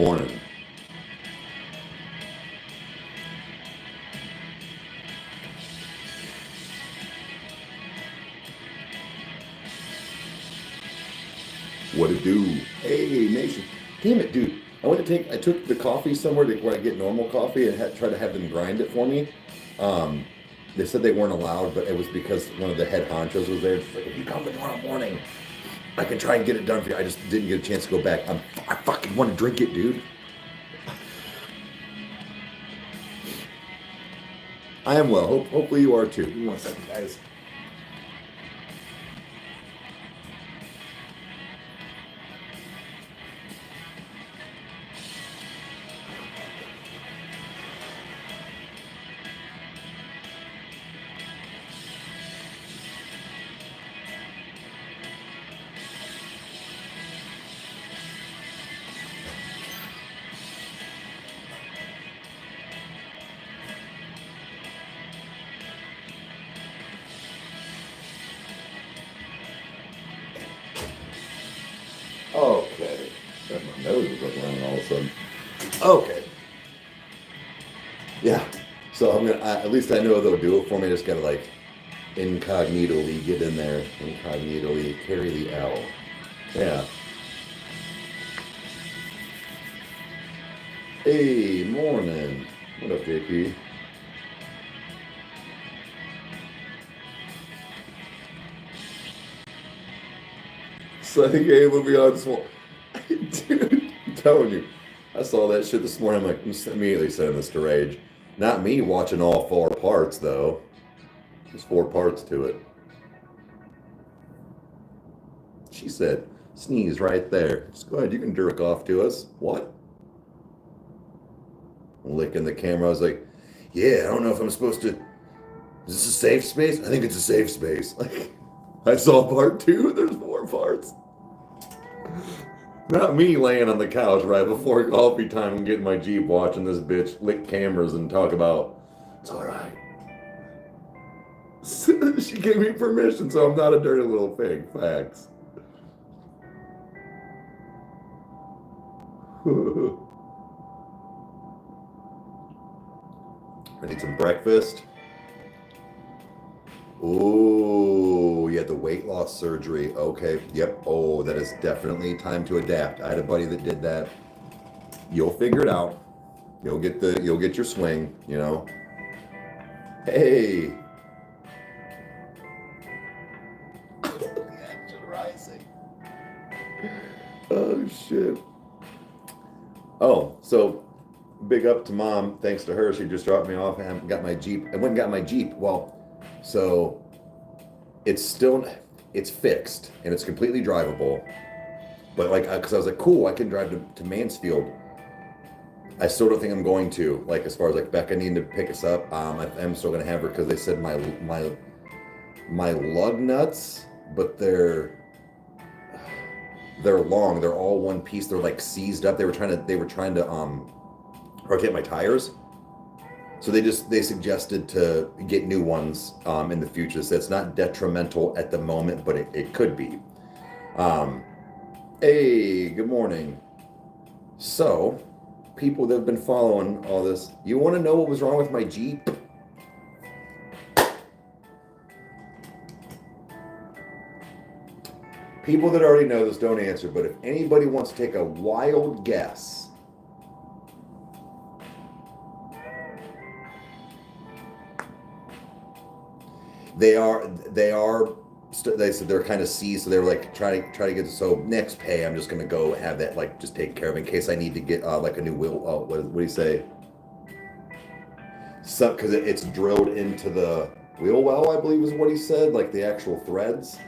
Morning. What it do? Hey, nation. Damn it, dude. I took the coffee somewhere to where I get normal coffee and tried to have them grind it for me. They said they weren't allowed, but it was because one of the head honchos was there. It's like, if you come tomorrow morning, I can try and get it done for you. I just didn't get a chance to go back. I fucking want to drink it, dude. I am well. Hopefully you are too. Give me 1 second, guys. Okay. My nose is looking around all of a sudden. Okay. Yeah. So I'm gonna. At least I know they'll do it for me. I just gotta like incognito-ly get in there. Incognito-ly carry the L. Yeah. Hey, morning. What up, JP? Sunny game will be on small. Dude, I'm telling you. I saw that shit this morning. I'm like, immediately sending this to Rage. Not me watching all 4 parts, though. There's 4 parts to it. She said, sneeze right there. Just go ahead, you can jerk off to us. What? Licking the camera. I was like, yeah, I don't know if I'm supposed to. Is this a safe space? I think it's a safe space. Like, I saw part 2. There's 4 parts. Not me laying on the couch right before coffee time and getting my Jeep watching this bitch lick cameras and talk about, it's all right. She gave me permission, so I'm not a dirty little pig. Facts. I need some breakfast. Oh, you had the weight loss surgery. Okay. Yep. Oh, that is definitely time to adapt. I had a buddy that did that. You'll figure it out. You'll get your swing, you know. Hey. Action rising. Oh shit. Oh, so big up to Mom. Thanks to her, she just dropped me off and got my Jeep. I went and got my Jeep. Well, so it's fixed and it's completely drivable. But like, because I was like, cool, I can drive to Mansfield. I still don't think I'm going to. Like, as far as like Becca needing to pick us up, I'm still gonna have her because they said my lug nuts, but they're long. They're all one piece. They're like seized up. They were trying to rotate my tires. So they suggested to get new ones in the future. So it's not detrimental at the moment, but it could be. Hey, good morning. So, people that have been following all this, you want to know what was wrong with my Jeep? People that already know this don't answer, but if anybody wants to take a wild guess, they said they're kind of seized, so they were like try to get, so next pay I'm just gonna go have that like just taken care of in case I need to get like a new wheel. What do you say? So because it's drilled into the wheel well, I believe is what he said, like the actual threads.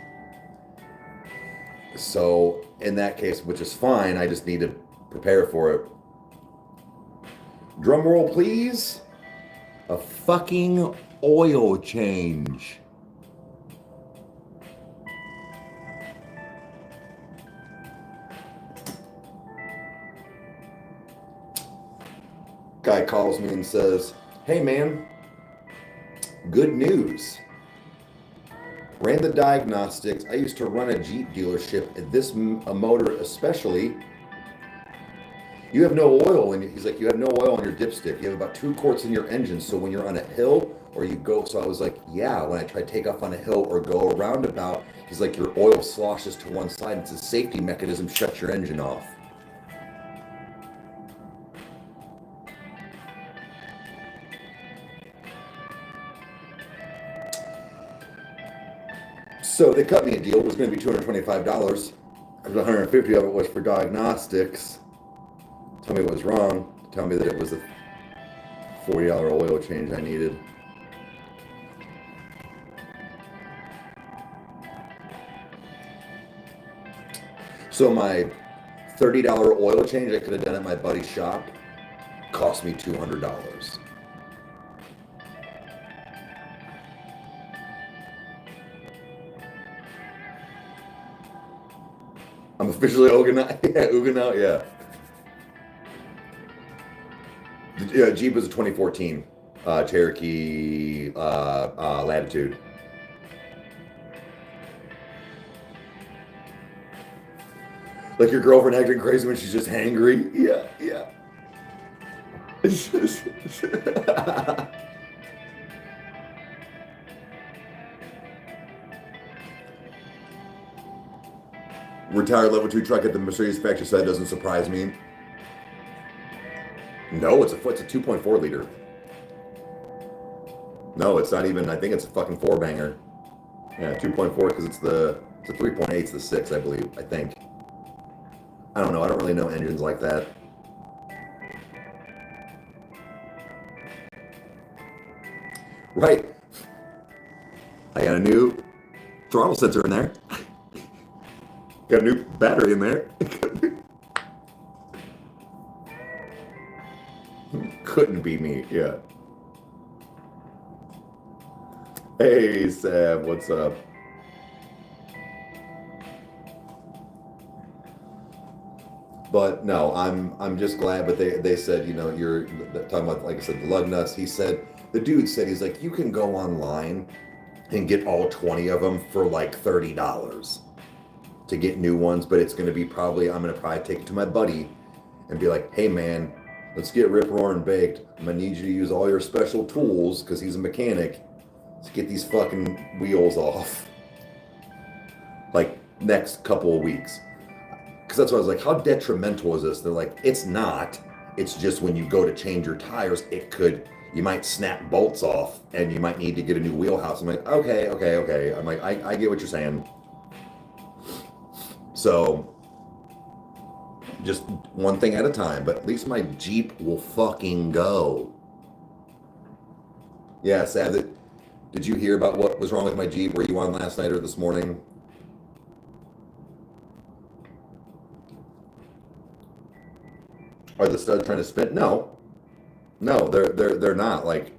So in that case, which is fine, I just need to prepare for it. Drum roll, please. A fucking oil change. Guy calls me and says, hey man, good news. Ran the diagnostics. I used to run a Jeep dealership. This motor especially You have no oil, and he's like, you have no oil on your dipstick. You have about 2 quarts in your engine. So when you're on a hill or you go, so I was like, yeah. When I try to take off on a hill or go a roundabout, he's like, your oil sloshes to one side. It's a safety mechanism. Shut your engine off. So they cut me a deal. It was going to be $225 because $150 of it was for diagnostics. Tell me what was wrong. Tell me that it was a $40 oil change I needed. So my $30 oil change I could have done at my buddy's shop cost me $200. I'm officially Ooging out, yeah. Yeah, Jeep was a 2014 Cherokee Latitude. Like your girlfriend acting crazy when she's just hangry? Yeah, yeah. Retired level 2 truck at the Mercedes factory side doesn't surprise me. No, it's a 2.4 liter. No, it's not even. I think it's a fucking 4-banger. Yeah, 2.4 because it's a 3.8. It's the 6, I believe. I think. I don't know. I don't really know engines like that. Right. I got a new throttle sensor in there. Got a new battery in there. Couldn't be me, yeah. Hey, Sam, what's up? But no, I'm just glad. But they said, you know, you're talking about, like I said, the lug nuts. He said, the dude said, he's like, you can go online and get all 20 of them for like $30 to get new ones. But it's going to be probably, I'm going to probably take it to my buddy and be like, hey man, let's get rip roaring baked. I'm going to need you to use all your special tools because he's a mechanic to get these fucking wheels off. Like next couple of weeks. Because that's what I was like, how detrimental is this? They're like, it's not. It's just when you go to change your tires, you might snap bolts off and you might need to get a new wheelhouse. I'm like, okay. I'm like, I get what you're saying. So, just one thing at a time, but at least my Jeep will fucking go. Yeah, sad. Did you hear about what was wrong with my Jeep? Were you on last night or this morning? Are the studs trying to spin? No, they're not. Like,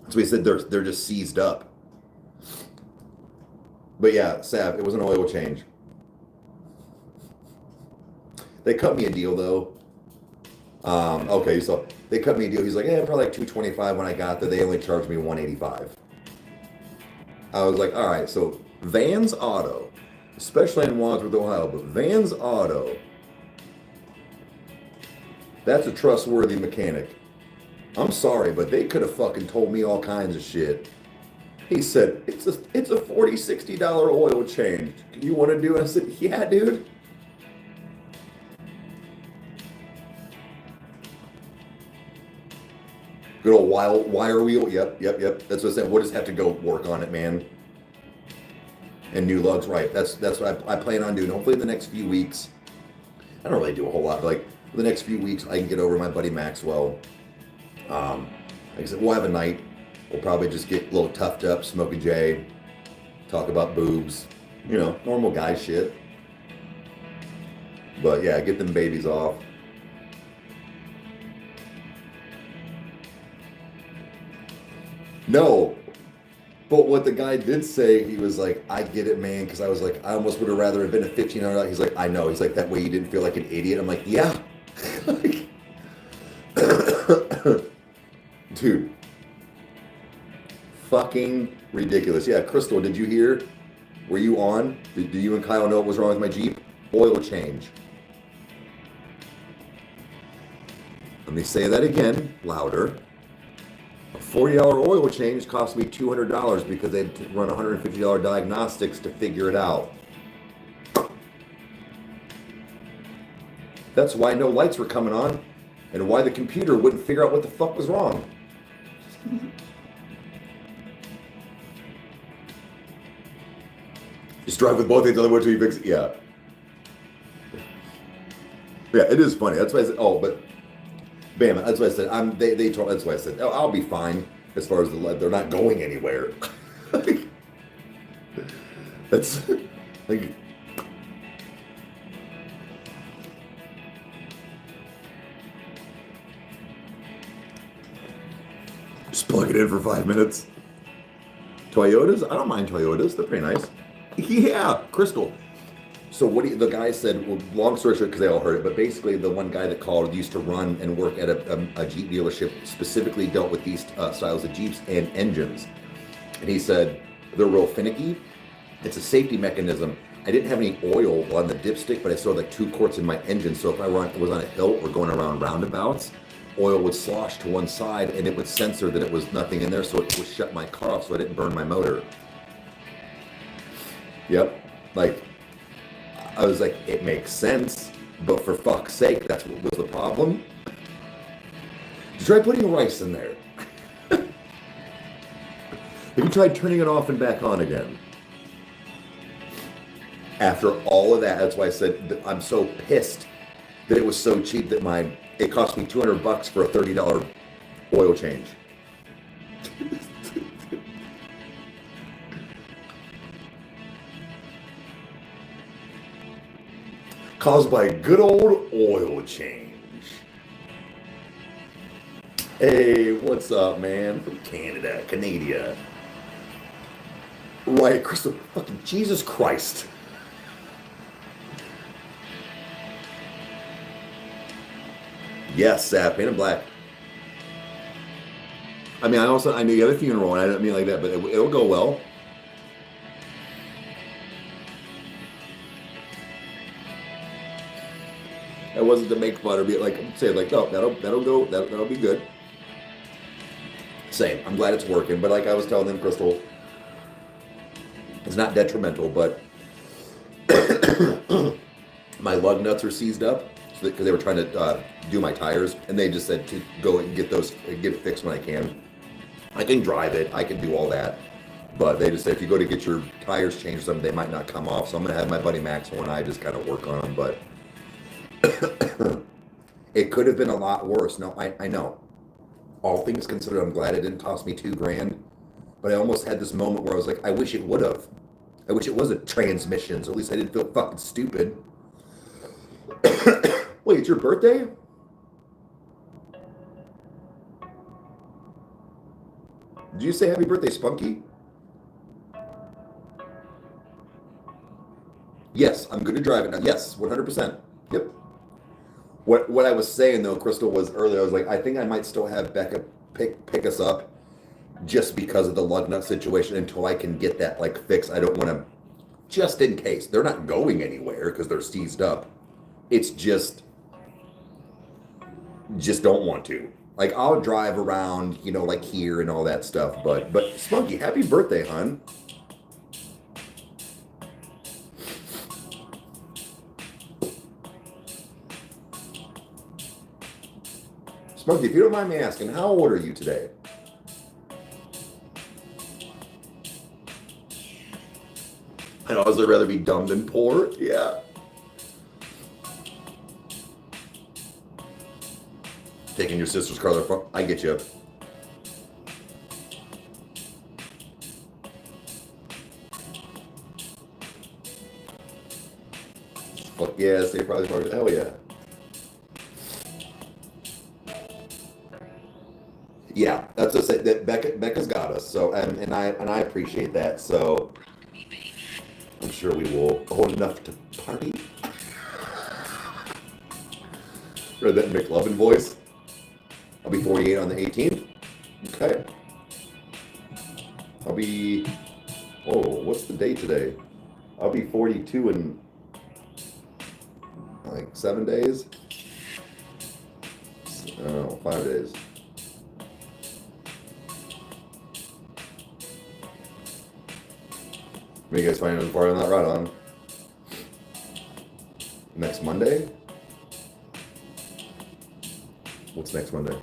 so he said they're just seized up. But yeah, Sav, it was an oil change. They cut me a deal though. Okay, so they cut me a deal. He's like, yeah, probably like $225 when I got there. They only charged me $185. I was like, all right. So Vans Auto, especially in Wadsworth, Ohio, but Vans Auto. That's a trustworthy mechanic. I'm sorry, but they could have fucking told me all kinds of shit. He said, it's a $40, $60 oil change. You want to do it? I said, yeah, dude. Good old wire wheel. Yep. That's what I said. We'll just have to go work on it, man. And new lugs, right. That's what I plan on doing. Hopefully in the next few weeks. I don't really do a whole lot, but like, for the next few weeks, I can get over my buddy Maxwell. Like I said, we'll have a night. We'll probably just get a little toughed up, smoke a J, talk about boobs, you know, normal guy shit. But yeah, get them babies off. No, but what the guy did say, he was like, I get it, man, because I was like, I almost would have rather have been a $1,500. He's like, I know. He's like, that way you didn't feel like an idiot. I'm like, yeah. Like, dude, fucking ridiculous. Yeah, Crystal, did you hear? Were you on? Do you and Kyle know what was wrong with my Jeep? Oil change. Let me say that again, louder. A $40 oil change cost me $200 because they had to run $150 diagnostics to figure it out. That's why no lights were coming on and why the computer wouldn't figure out what the fuck was wrong. Just drive with both hands on the wheel until you fix it. Yeah. Yeah, it is funny. That's why I said, oh, but bam, that's why I said, they told, that's why I said, oh, I'll be fine as far as they're not going anywhere. That's like, just plug it in for 5 minutes. Toyotas? I don't mind Toyotas. They're pretty nice. Yeah, Crystal. So the guy said, well, long story short, because they all heard it, but basically the one guy that called used to run and work at a Jeep dealership, specifically dealt with these styles of Jeeps and engines. And he said, they're real finicky. It's a safety mechanism. I didn't have any oil on the dipstick, but I still had like 2 quarts in my engine. So if I was on a hill or going around roundabouts, oil would slosh to one side and it would censor that it was nothing in there. So it would shut my car off so I didn't burn my motor. Yep. Like, I was like, it makes sense, but for fuck's sake, that's what was the problem. Try putting rice in there. Have you tried turning it off and back on again? After all of that, that's why I said that I'm so pissed that it was so cheap that it cost me $200 for a $30 oil change. Caused by a good old oil change. Hey, what's up, man? From Canada. Right, Crystal, fucking Jesus Christ. Yes, Sap, painted black. I mean, I knew you had a funeral, and I don't mean like that, but it'll go well. That wasn't to make fun or be like, say like, no, that'll be good. Same. I'm glad it's working, but like I was telling them, Crystal, it's not detrimental, but my lug nuts are seized up because they were trying to do my tires, and they just said to go and get it fixed when I can. I can drive it, I can do all that, but they just said if you go to get your tires changed, some they might not come off. So I'm gonna have my buddy Max and I just kind of work on them, but. It could have been a lot worse. No, I know. All things considered, I'm glad it didn't cost me $2,000. But I almost had this moment where I was like, I wish it would have. I wish it was a transmission, so at least I didn't feel fucking stupid. Wait, it's your birthday? Did you say happy birthday, Spunky? Yes, I'm good to drive it now. Yes, 100%. Yep. What I was saying though, Crystal, was earlier, I was like, I think I might still have Becca pick us up just because of the lug nut situation until I can get that like fixed. I don't want to, just in case. They're not going anywhere because they're seized up. It's just don't want to. Like I'll drive around, like here and all that stuff. But Spunky, happy birthday, hon. Spunky, if you don't mind me asking, how old are you today? I'd honestly rather be dumb than poor. Yeah. Taking your sister's car, I get you. Fuck yeah, stay probably part of it. Hell yeah. Yeah, that's just it. That Becca's got us. So and I appreciate that. So I'm sure we will old enough to party. Read that McLovin voice. I'll be 48 on the 18th. Okay. I'll be. Oh, what's the date today? I'll be 42 in like 7 days. Oh, 5 days. You guys find another part on that? Right on. Next Monday? What's next Monday?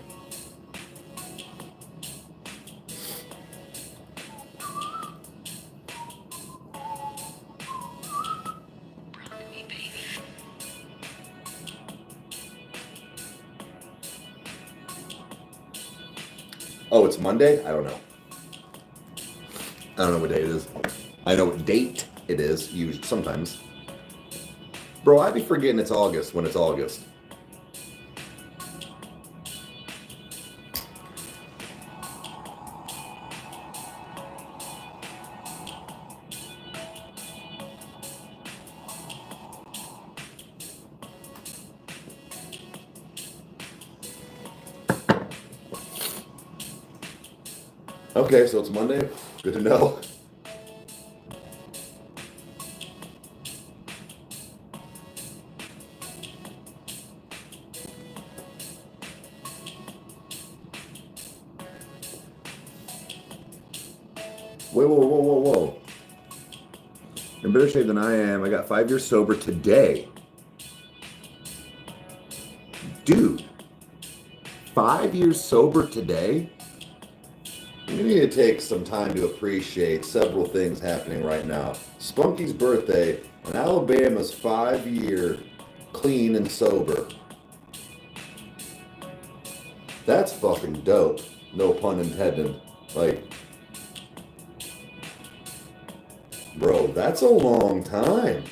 Oh, it's Monday? I don't know. I don't know what day it is. I know what date it is, usually, sometimes. Bro, I'd be forgetting it's August when it's August. Okay, so it's Monday. Good to know. Whoa, whoa, whoa, whoa, whoa. In better shape than I am. I got 5 years sober today. Dude, 5 years sober today? You need to take some time to appreciate several things happening right now. Spunky's birthday, and Alabama's 5-year clean and sober. That's fucking dope. No pun intended. Like, bro, that's a long time.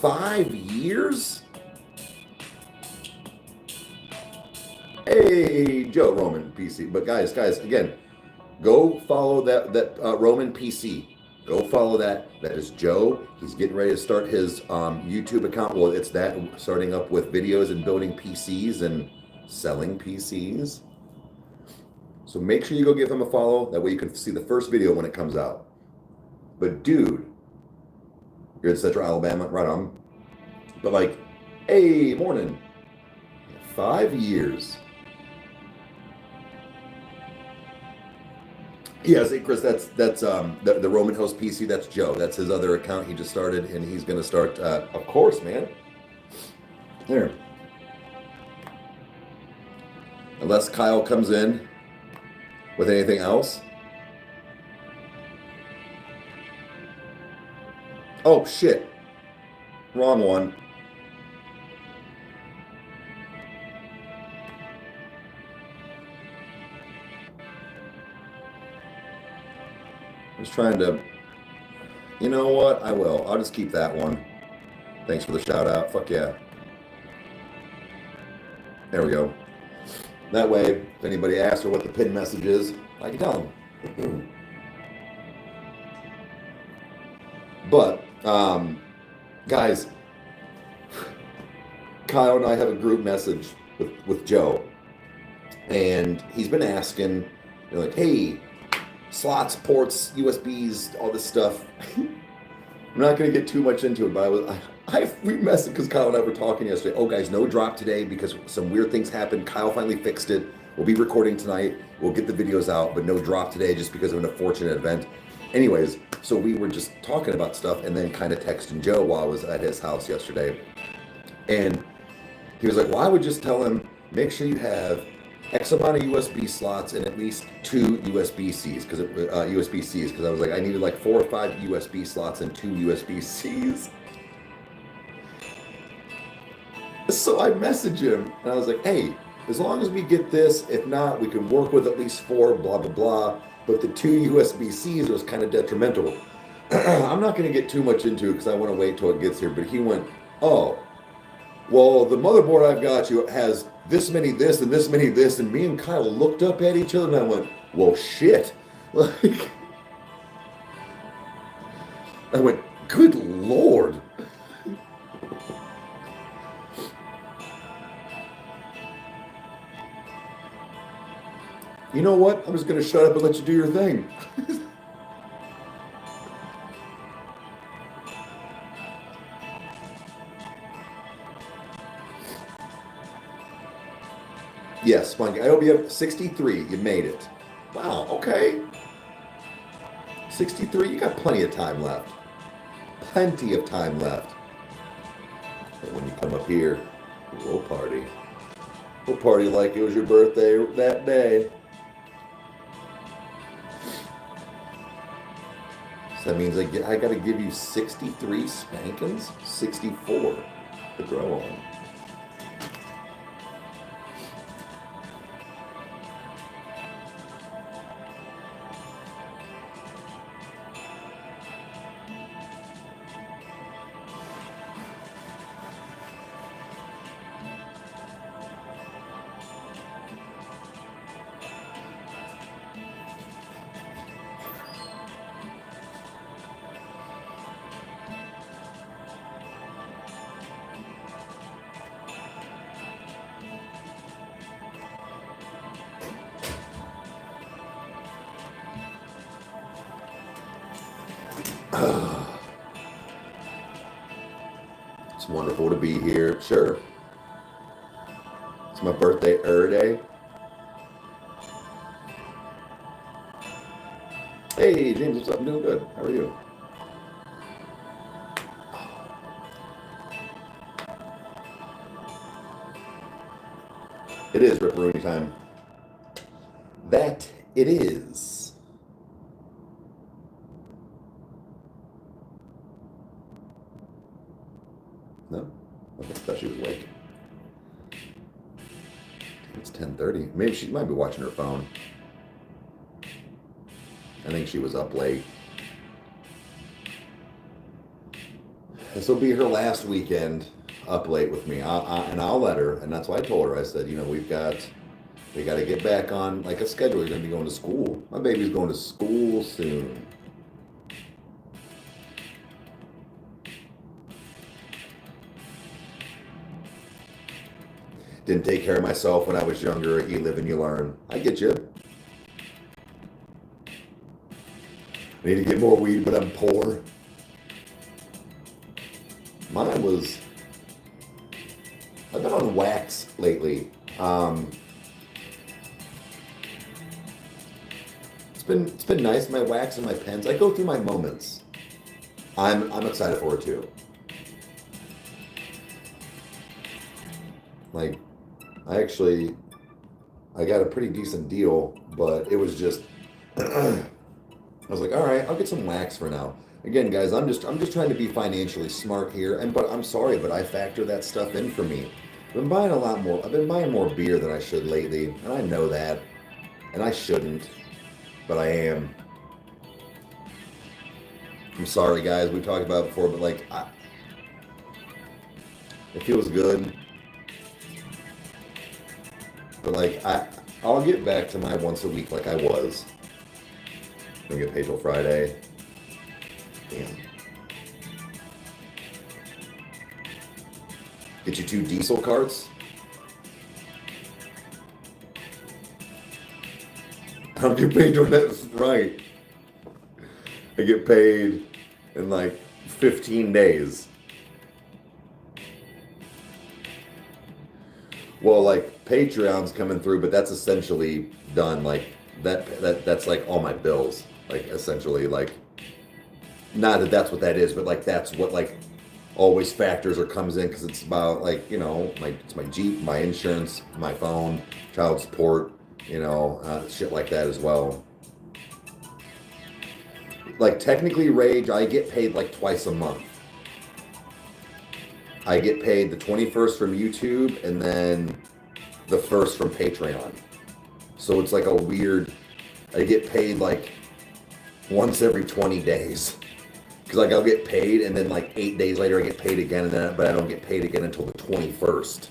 5 years? Hey, Joe Roman PC. But guys, again, go follow that Roman PC. Go follow that. That is Joe. He's getting ready to start his YouTube account. Well, it's that starting up with videos and building PCs and selling PCs. So make sure you go give him a follow. That way you can see the first video when it comes out. But dude, you're in Central Alabama, right on. But like, hey, morning. 5 years. Yes, hey Chris, that's the Roman Host PC. That's Joe. That's his other account he just started, and he's gonna start. Of course, man. There. Unless Kyle comes in with anything else. Oh shit! Wrong one. I was trying to. You know what? I will. I'll just keep that one. Thanks for the shout out. Fuck yeah. There we go. That way, if anybody asks her what the pin message is, I can tell them. But, guys, Kyle and I have a group message with Joe. And he's been asking, like, hey, slots, ports, USBs, all this stuff. I'm not going to get too much into it, but we messaged because Kyle and I were talking yesterday. Oh, guys, no drop today because some weird things happened. Kyle finally fixed it. We'll be recording tonight. We'll get the videos out, but no drop today just because of an unfortunate event. Anyways, so we were just talking about stuff and then kind of texting Joe while I was at his house yesterday. And he was like, well, I would just tell him, make sure you have X amount of USB slots and at least 2 USB-Cs, because USB-Cs, because I was like, I needed like 4 or 5 USB slots and 2 USB-Cs. So I messaged him and I was like, hey, as long as we get this, if not, we can work with at least 4, blah, blah, blah. But the 2 USB-Cs was kind of detrimental. I'm not going to get too much into it because I want to wait till it gets here. But he went, oh, well, the motherboard I've got you has this many this and this many this. And me and Kyle looked up at each other and I went, well, shit. Like, I went, good Lord. You know what? I'm just going to shut up and let you do your thing. Yes, Spunky. I hope you have 63. You made it. Wow, okay. 63, you got plenty of time left. Plenty of time left. But when you come up here, we'll party. We'll party like it was your birthday that day. So that means I got to give you 63 spankings? 64 to grow on. It's wonderful to be here. Sure. It's my birthday day. Hey, James, what's up? I'm doing good. How are you? It is Ripperoonie time. That it is. No? I thought she was awake. It's 10:30. Maybe she might be watching her phone. I think she was up late. This will be her last weekend up late with me. And I'll let her. And that's why I told her. I said, you know, we got to get back on like a schedule. You're going to be going to school. My baby's going to school soon. Didn't take care of myself when I was younger. You live and you learn. I get you. I need to get more weed, but I'm poor. Mine was... I've been on wax lately. It's been nice, my wax and my pens. I go through my moments. I'm excited for it too. Like, I got a pretty decent deal, but it was just I was like, all right, I'll get some wax for now. Again, guys, I'm just trying to be financially smart here, but I'm sorry, but I factor that stuff in for me. I've been buying a lot more. I've been buying more beer than I should lately, and I know that, and I shouldn't, but I am. I'm sorry, guys. We talked about it before, but like, it feels good. But like, I'll get back to my once a week like I was. Don't get paid till Friday. Damn. Get you 2 diesel carts? I don't get paid till that's right. I get paid in like 15 days. Well, like Patreon's coming through, but that's essentially done. Like that's like all my bills. Like essentially, like not that that's what that is, but like that's what like always factors or comes in because it's about like, you know, it's my Jeep, my insurance, my phone, child support, you know, shit like that as well. Like technically, Rage, I get paid like twice a month. I get paid the 21st from YouTube and then the 1st from Patreon. So it's like a weird, I get paid like once every 20 days. Because like I'll get paid and then like 8 days later I get paid again, and then, but I don't get paid again until the 21st.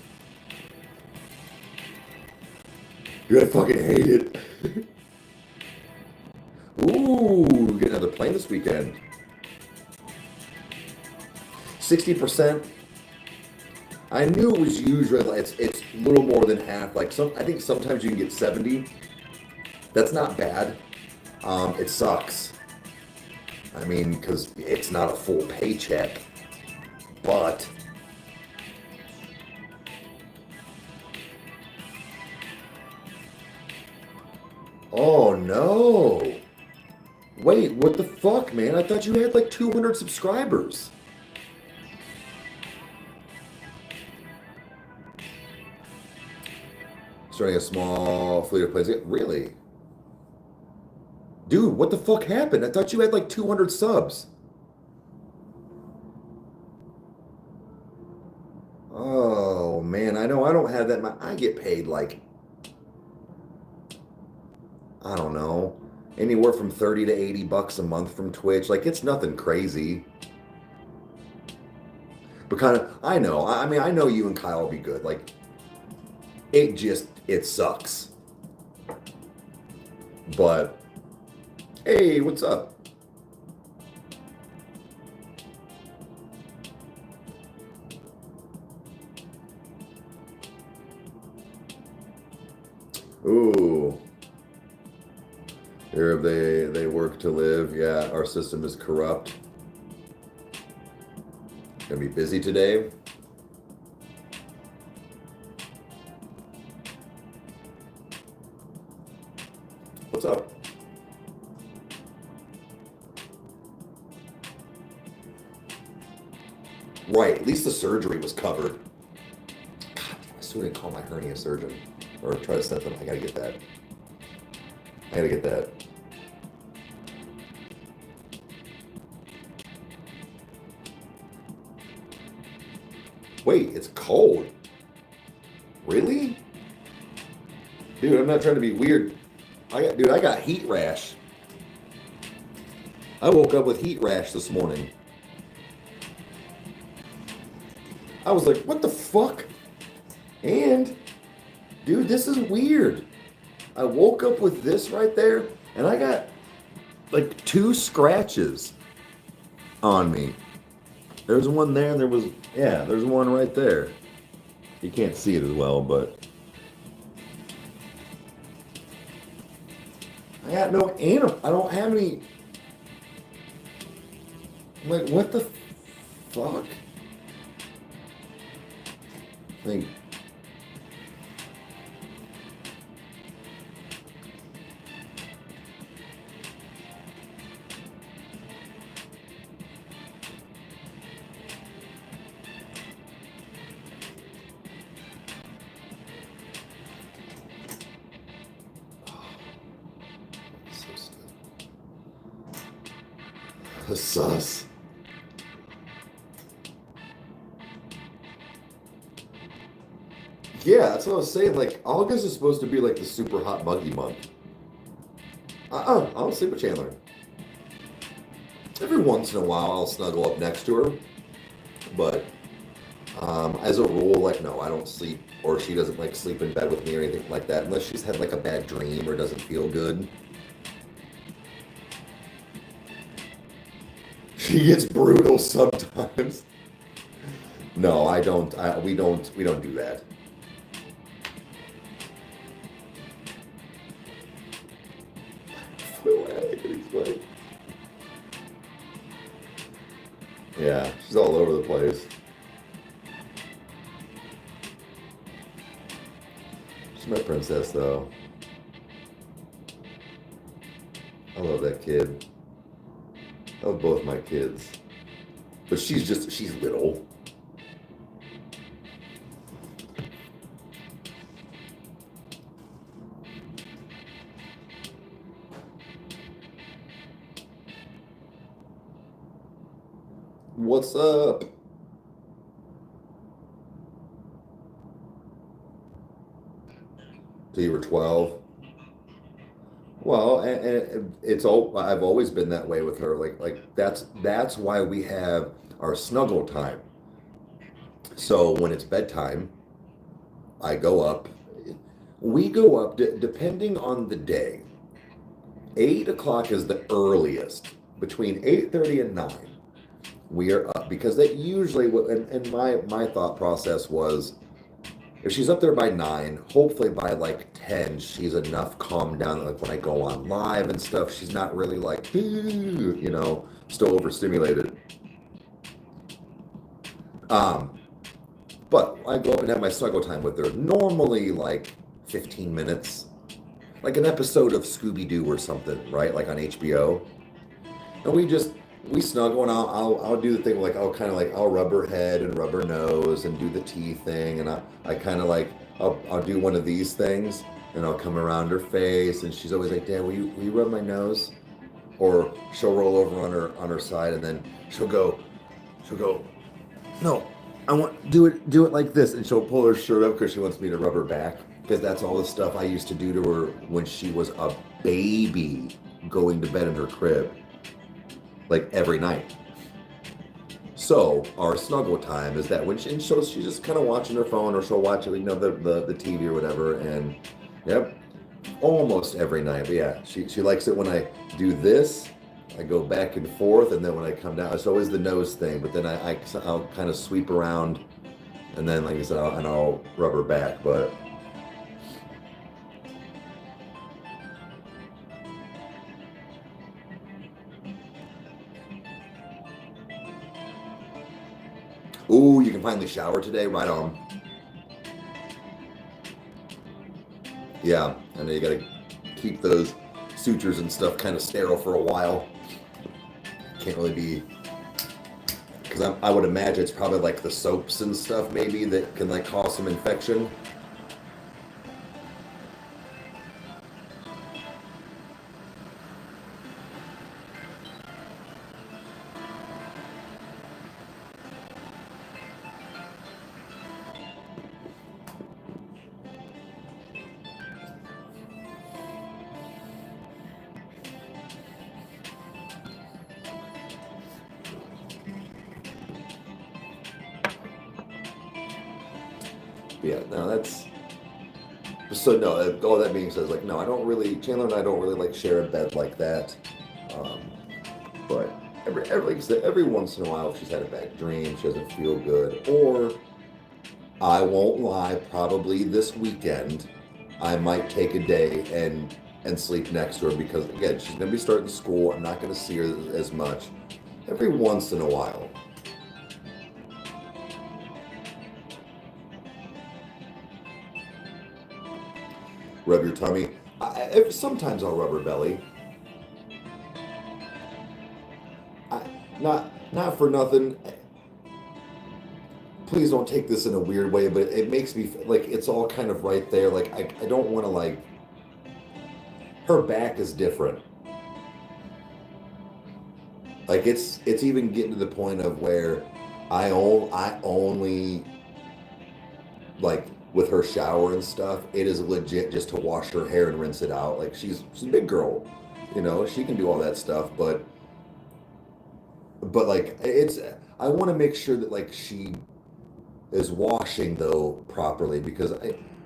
Dude, I fucking hate it. Ooh, get another plane this weekend. 60%. I knew it was usually, it's a little more than half. Like I think sometimes you can get 70. That's not bad. It sucks. I mean, because it's not a full paycheck, but Oh no. Wait, what the fuck, man? I thought you had like 200 subscribers. Starting a small fleet of plays. Really? Dude, what the fuck happened? I thought you had like 200 subs. Oh man, I know I don't have that. I get paid like, I don't know, anywhere from 30 to 80 bucks a month from Twitch. Like, it's nothing crazy. But kind of, I know. I mean, I know you and Kyle will be good. Like, it sucks. But, hey, what's up? Ooh. Here they work to live. Yeah, our system is corrupt. Gonna be busy today. What's up? Right, at least the surgery was covered. God, I still didn't call my hernia surgeon or try to set them. I gotta get that. I gotta get that. Wait, it's cold. Really? Dude, I'm not trying to be weird. Dude, I got heat rash. I woke up with heat rash this morning. I was like, what the fuck? And, dude, this is weird. I woke up with this right there, and I got like 2 scratches on me. There's one there, and there's one right there. You can't see it as well, but I got no animal. I don't have any. I'm like, what the fuck? I think. Sus. Yeah, that's what I was saying. Like, August is supposed to be like the super hot muggy month. I don't sleep with Chandler. Every once in a while, I'll snuggle up next to her. But as a rule, like, no, I don't sleep, or she doesn't like sleep in bed with me or anything like that, unless she's had like a bad dream or doesn't feel good. She gets brutal sometimes. No, I don't. We don't do that. Yeah, she's all over the place. She's my princess, though. I love that kid. I love both my kids. But she's little. What's up? So you were 12? Well, and it's all I've always been that way with her. Like that's why we have our snuggle time. So when it's bedtime, I go up. We go up depending on the day. 8 o'clock is the earliest. Between 8:30 and 9, we are up because that usually. And my thought process was, if she's up there by 9, hopefully by like 10, she's enough calmed down. Like when I go on live and stuff, she's not really like, still overstimulated. But I go up and have my snuggle time with her. Normally like 15 minutes. like an episode of Scooby-Doo or something, right? Like on HBO. And we snuggle, and I'll do the thing like I'll rub her head and rub her nose and do the tea thing, and I kind of like I'll do one of these things, and I'll come around her face, and she's always like, Dad, will you rub my nose? Or she'll roll over on her side, and then she'll go, no, I want do it like this, and she'll pull her shirt up because she wants me to rub her back, because that's all the stuff I used to do to her when she was a baby going to bed in her crib, like every night. So our snuggle time is that when she's just kind of watching her phone, or she'll watch the TV or whatever, and yep, almost every night. But yeah, she likes it when I do this. I go back and forth, and then when I come down, it's always the nose thing. But then I'll kind of sweep around, and then like I said, I'll rub her back. But ooh, you can finally shower today. Right on. Yeah, I know you gotta keep those sutures and stuff kind of sterile for a while. Can't really be, because I would imagine it's probably like the soaps and stuff maybe that can like cause some infection. Yeah, no, that's so no. All that being said, like no, I don't really. Chandler and I don't really like share a bed like that. Um, but like I said, every once in a while, if she's had a bad dream, she doesn't feel good, or I won't lie, probably this weekend, I might take a day and sleep next to her, because again, she's gonna be starting school. I'm not gonna see her as much. Every once in a while. Rub your tummy. Sometimes I'll rub her belly. Not for nothing. Please don't take this in a weird way, but it makes me like it's all kind of right there. Like I don't want to like. Her back is different. Like it's even getting to the point of where I only like with her shower and stuff, it is legit just to wash her hair and rinse it out. Like she's a big girl, she can do all that stuff, but like I want to make sure that like she is washing though properly, because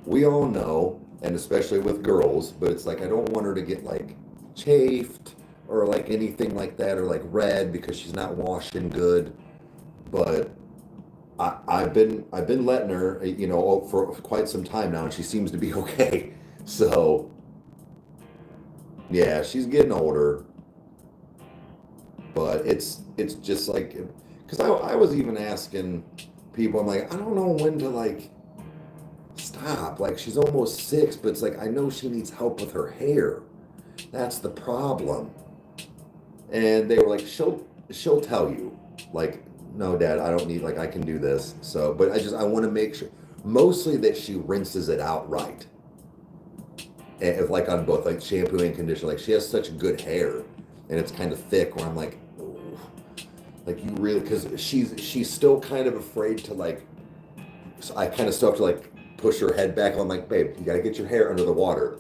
we all know, and especially with girls, but it's like I don't want her to get like chafed or like anything like that, or like red because she's not washing good. But I've been letting her, for quite some time now, and she seems to be okay. So yeah, she's getting older, but it's just like, because I was even asking people, I'm like, I don't know when to like stop. Like she's almost 6, but it's like I know she needs help with her hair. That's the problem. And they were like, she'll tell you, like, no, Dad, I don't need, like, I can do this. So, but I want to make sure, mostly that she rinses it out right. And if, like, on both, like, shampoo and conditioner, like, she has such good hair, and it's kind of thick, where I'm like, oh, like, you really, because she's still kind of afraid to, like, so I kind of still have to, like, push her head back. I'm like, babe, you got to get your hair under the water.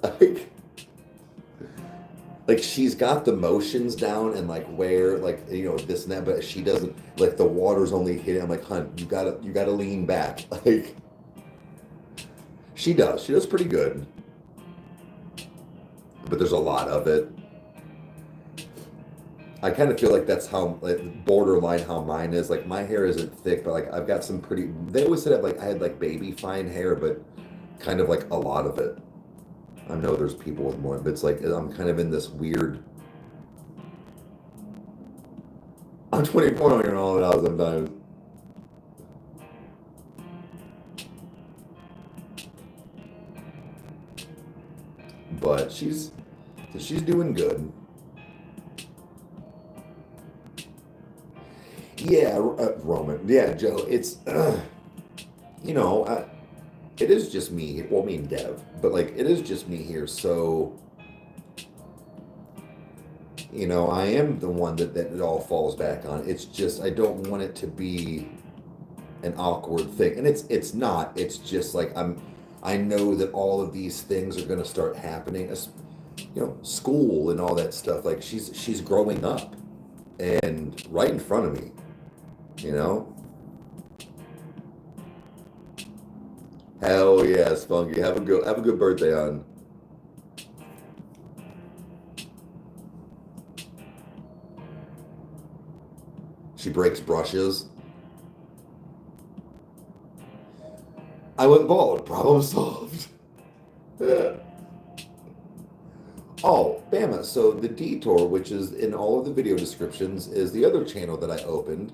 Like she's got the motions down and like where like this and that, but she doesn't, like the water's only hitting. I'm like, hun, you gotta lean back. Like she does pretty good, but there's a lot of it. I kind of feel like that's how like borderline how mine is. Like my hair isn't thick, but like I've got some pretty. They always said like I had like baby fine hair, but kind of like a lot of it. I know there's people with more, but it's like I'm kind of in this weird. I'm 24 on your all it out sometimes. But but she's doing good. Yeah, Roman. Yeah, Joe. It's you know, it is just me. Well, me and Dev, but like it is just me here. So, I am the one that it all falls back on. It's just I don't want it to be an awkward thing, and it's not. It's just like I know that all of these things are going to start happening. School and all that stuff. Like she's growing up, and right in front of me. Hell yeah, Spunky. Have a good birthday on. She breaks brushes. I went bald. Problem solved. Oh, Bama. So the Detour, which is in all of the video descriptions, is the other channel that I opened.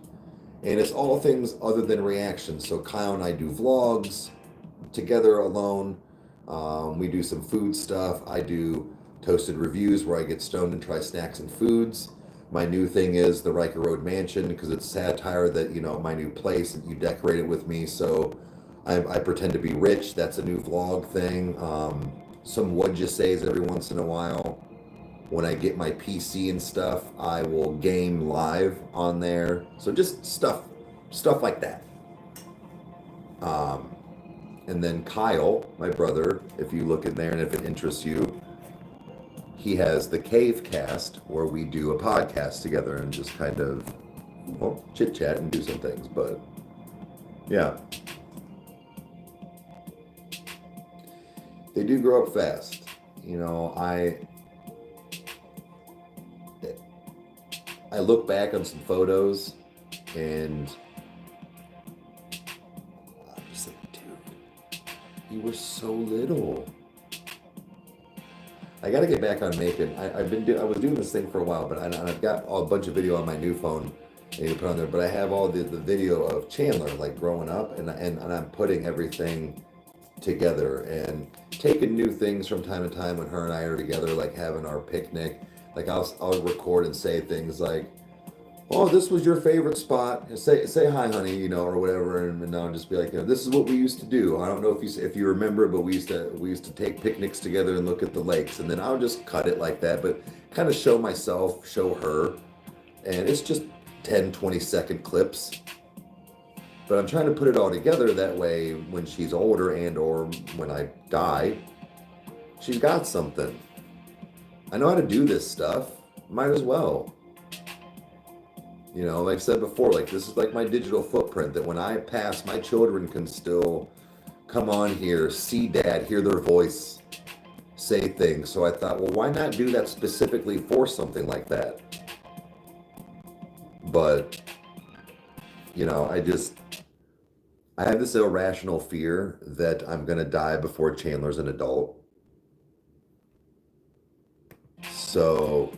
And it's all things other than reactions. So Kyle and I do vlogs together alone. We do some food stuff. I do toasted reviews where I get stoned and try snacks and foods. My new thing is the Rykerroad mansion because it's satire that, my new place and you decorate it with me. So I pretend to be rich. That's a new vlog thing. Some what'd you say's every once in a while. When I get my PC and stuff, I will game live on there. So just stuff like that. And then Kyle, my brother, if you look in there and if it interests you, he has the Cave Cast where we do a podcast together and just kind of, chit chat and do some things. But yeah, they do grow up fast. I look back on some photos and I'm just like, dude, you were so little. I got to get back on making. I was doing this thing for a while, but I've got a bunch of video on my new phone to put on there. But I have all the video of Chandler like growing up, and I'm putting everything together and taking new things from time to time when her and I are together, like having our picnic. Like I'll record and say things like, "Oh, this was your favorite spot. Say hi, honey," or whatever, and I'll just be like, "This is what we used to do. I don't know if you remember, but we used to take picnics together and look at the lakes." And then I'll just cut it like that, but kind of show myself, show her, and it's just 10, 20-second clips. But I'm trying to put it all together that way when she's older and or when I die, she's got something. I know how to do this stuff. Might as well. Like I said before, like this is like my digital footprint that when I pass, my children can still come on here, see dad, hear their voice, say things. So I thought, well, why not do that specifically for something like that? But, I have this irrational fear that I'm going to die before Chandler's an adult. So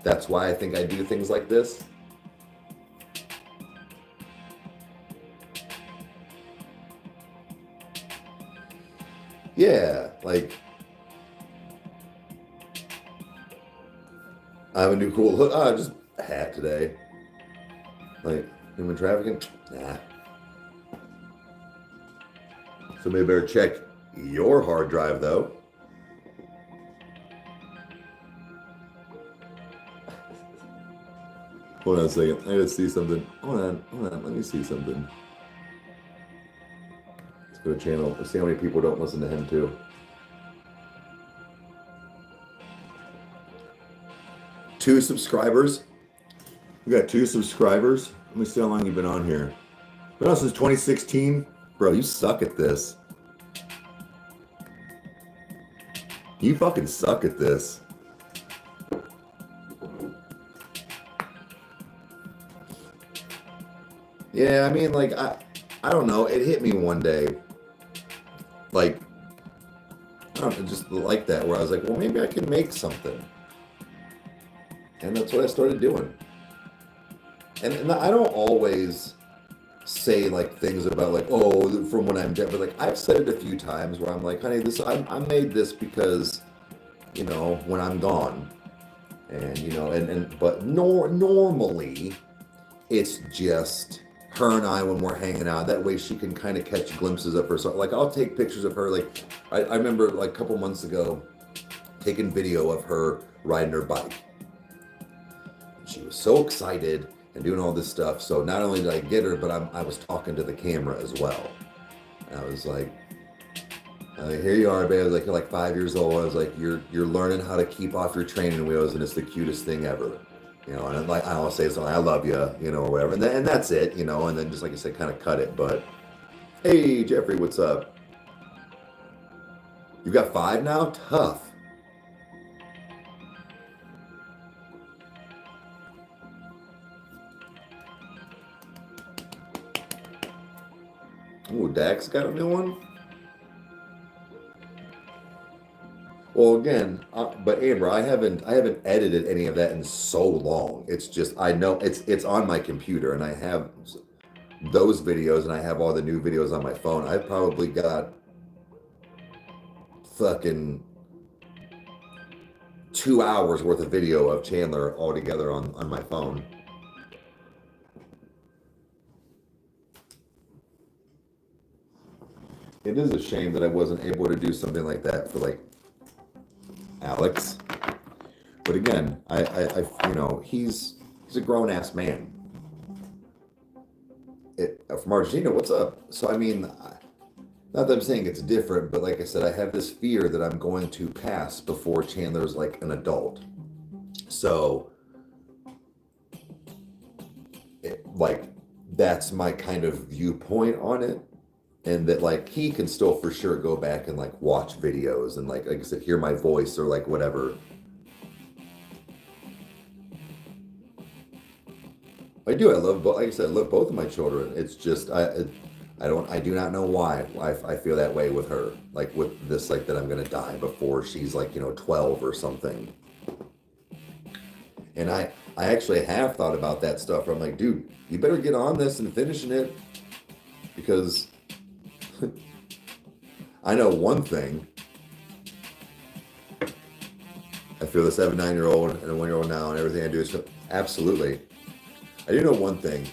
that's why I think I do things like this. Yeah, like I have a new cool hood. Just a hat today. Like human trafficking? Nah. Somebody better check your hard drive though. Hold on a second. I gotta see something. Hold on. Let me see something. Let's go to channel. Let's see how many people don't listen to him too. 2 subscribers. We got 2 subscribers. Let me see how long you've been on here. Been on since 2016. Bro, you suck at this. You fucking suck at this. Yeah, I mean, like, I don't know. It hit me one day. Like, I don't know, just like that, where I was like, well, maybe I can make something. And that's what I started doing. And I don't always say like things about like, oh, from when I'm dead, but like I've said it a few times where I'm like, honey, I made this because, you know, when I'm gone, and you know, but normally it's just her and I when we're hanging out. That way she can kind of catch glimpses of her. So like I'll take pictures of her. Like I remember like a couple months ago taking video of her riding her bike. She was so excited and doing all this stuff. So not only did I get her, but I was talking to the camera as well. And I was like, here you are, babe. I was like, you're like 5 years old. I was like, you're learning how to keep off your training wheels, and it's the cutest thing ever. You know, and like I always say something, I love you, know, or whatever. And that's it, you know, and then just like I said, kind of cut it. But hey, Jeffrey, what's up? You got 5 now? Tough. Ooh, Dax got a new one? Well, again, but Amber, I haven't edited any of that in so long. It's just I know it's on my computer, and I have those videos, and I have all the new videos on my phone. I've probably got fucking 2 hours worth of video of Chandler all together on my phone. It is a shame that I wasn't able to do something like that for like Alex. But again, I you know, he's a grown ass man. From Argentina, what's up? So I mean, not that I'm saying it's different, but like I said, I have this fear that I'm going to pass before Chandler's like an adult. So, like, that's my kind of viewpoint on it. And that like he can still for sure go back and like watch videos and like I said, hear my voice or like whatever. I do. I love, like I said, I love both of my children. It's just I do not know why I feel that way with her. Like with this, like that I'm gonna die before she's like 12 or something. And I actually have thought about that stuff. I'm like, dude, you better get on this and finishing it because I know one thing. I feel this. I have a 9-year-old and a 1-year-old now, and everything I do is absolutely. I do know one thing,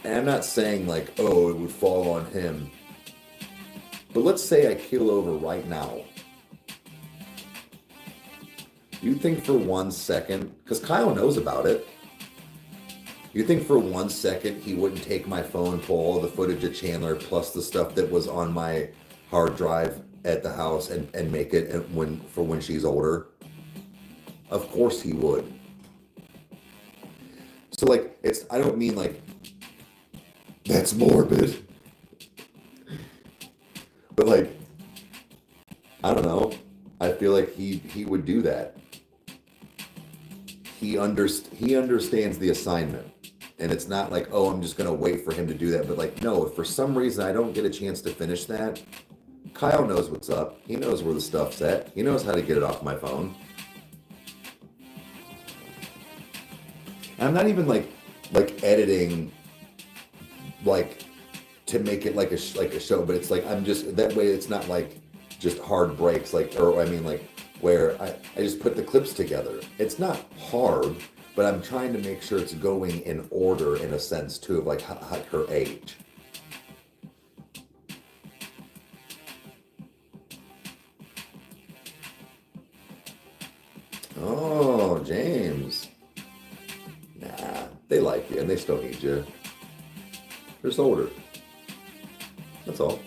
and I'm not saying like, oh, it would fall on him. But let's say I keel over right now. You think for 1 second, because Kyle knows about it. You think for 1 second he wouldn't take my phone, pull all the footage of Chandler plus the stuff that was on my hard drive at the house and make it for when she's older? Of course he would. So like I don't mean like that's morbid. But like I don't know. I feel like he would do that. He understands the assignment. And it's not like, oh, I'm just going to wait for him to do that. But like, no, if for some reason I don't get a chance to finish that, Kyle knows what's up. He knows where the stuff's at. He knows how to get it off my phone. I'm not even like editing like to make it like a show, but it's like I'm just that way. It's not like just hard breaks, like, or I mean like where I just put the clips together. It's not hard, but I'm trying to make sure it's going in order in a sense too, of like her age. Oh, James. Nah, they like you and they still need you. They're just older. That's all.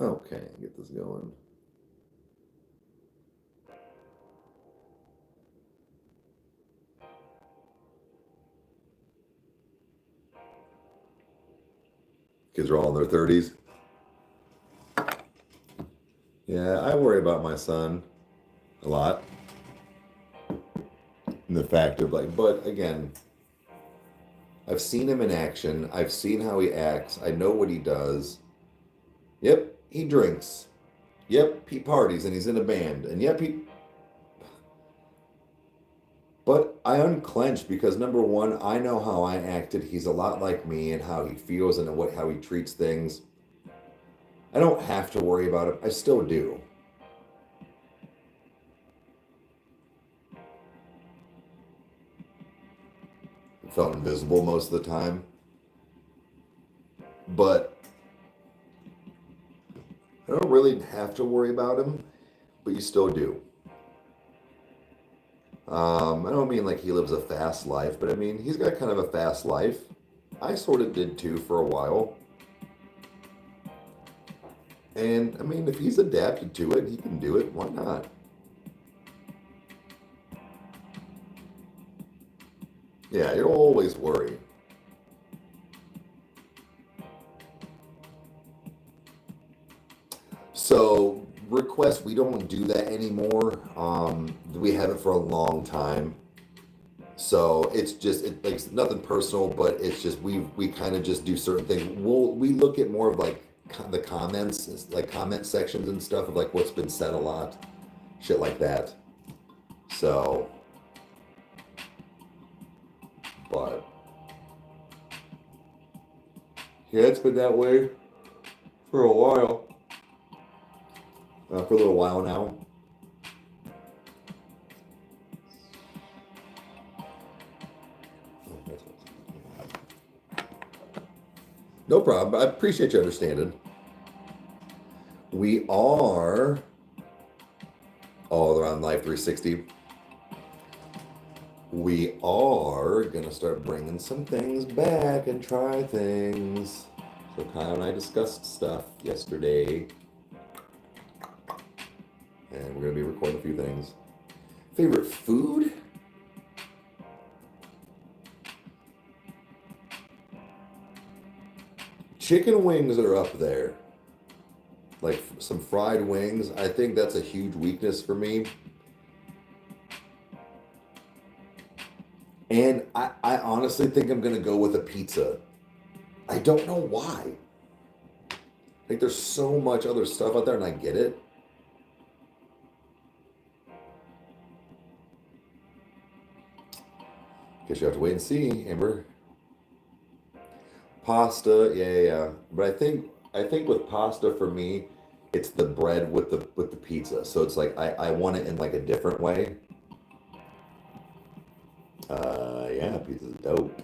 Okay, get this going. Kids are all in their 30s. Yeah, I worry about my son a lot. And the fact of like, but again, I've seen him in action. I've seen how he acts. I know what he does. Yep, he drinks. Yep, he parties and he's in a band. And yep, he. But I unclenched because number one, I know how I acted. He's a lot like me and how he feels and how he treats things. I don't have to worry about it. I still do. I felt invisible most of the time. But I don't really have to worry about him, but you still do. I don't mean like he lives a fast life, but I mean, he's got kind of a fast life. I sort of did too for a while. And I mean, if he's adapted to it, he can do it. Why not? Yeah, you'll always worry. So, requests, we don't do that anymore. We haven't for a long time. So it's just like nothing personal, but it's just we kind of just do certain things. We look at more of like the comments, like comment sections and stuff of like what's been said a lot, shit like that. So, but yeah, it's been that way for a while, for a little while now. No problem. I appreciate you understanding. We are all around Life 360. We are going to start bringing some things back and try things. So Kyle and I discussed stuff yesterday. And we're going to be recording a few things. Favorite food? Chicken wings are up there. Like some fried wings. I think that's a huge weakness for me. And I honestly think I'm going to go with a pizza. I don't know why. Like there's so much other stuff out there and I get it. Guess you have to wait and see, Amber. Pasta, yeah. But I think with pasta for me, it's the bread with the pizza. So it's like I want it in like a different way. Yeah, pizza's dope.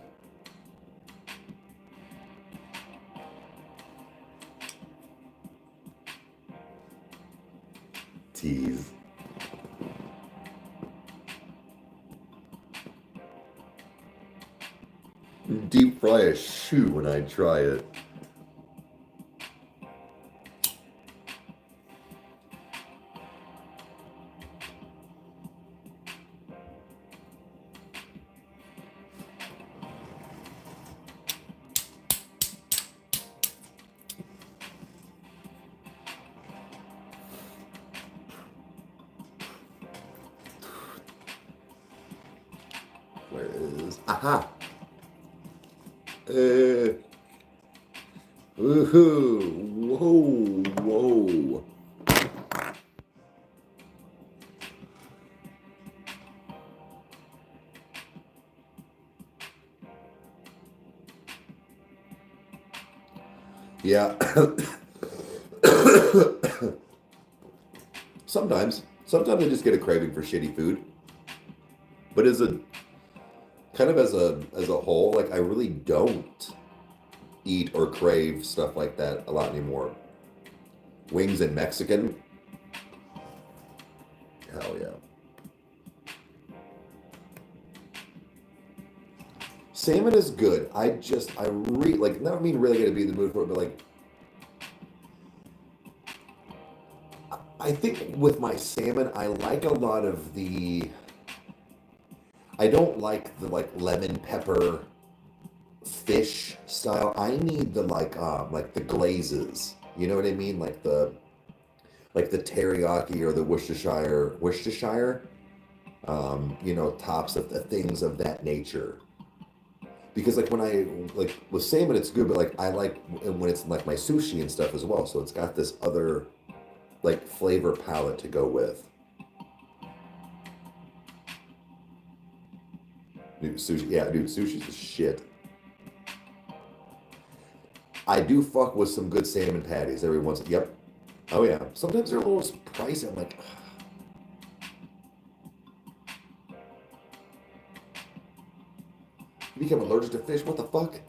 Tease. Deep fry a shoe when I try it. Where is... Aha! Woohoo! Whoa! Yeah. Sometimes I just get a craving for shitty food. But as a whole, like I really don't eat or crave stuff like that a lot anymore. Wings and Mexican. Hell yeah. Salmon is good. I really like, not mean really gonna be in the mood for it, but like I think with my salmon, I like a lot of I don't like the like lemon pepper fish style. I need the like the glazes. You know what I mean? Like the teriyaki or the Worcestershire. You know, tops of the things of that nature. Because like when I like with salmon, it's good, but like I like when it's like my sushi and stuff as well. So it's got this other like flavor palette to go with. Dude, sushi, yeah, dude, sushi's the shit. I do fuck with some good salmon patties every once. Yep. Oh yeah. Sometimes they're a little pricey. I'm like, you become allergic to fish? What the fuck?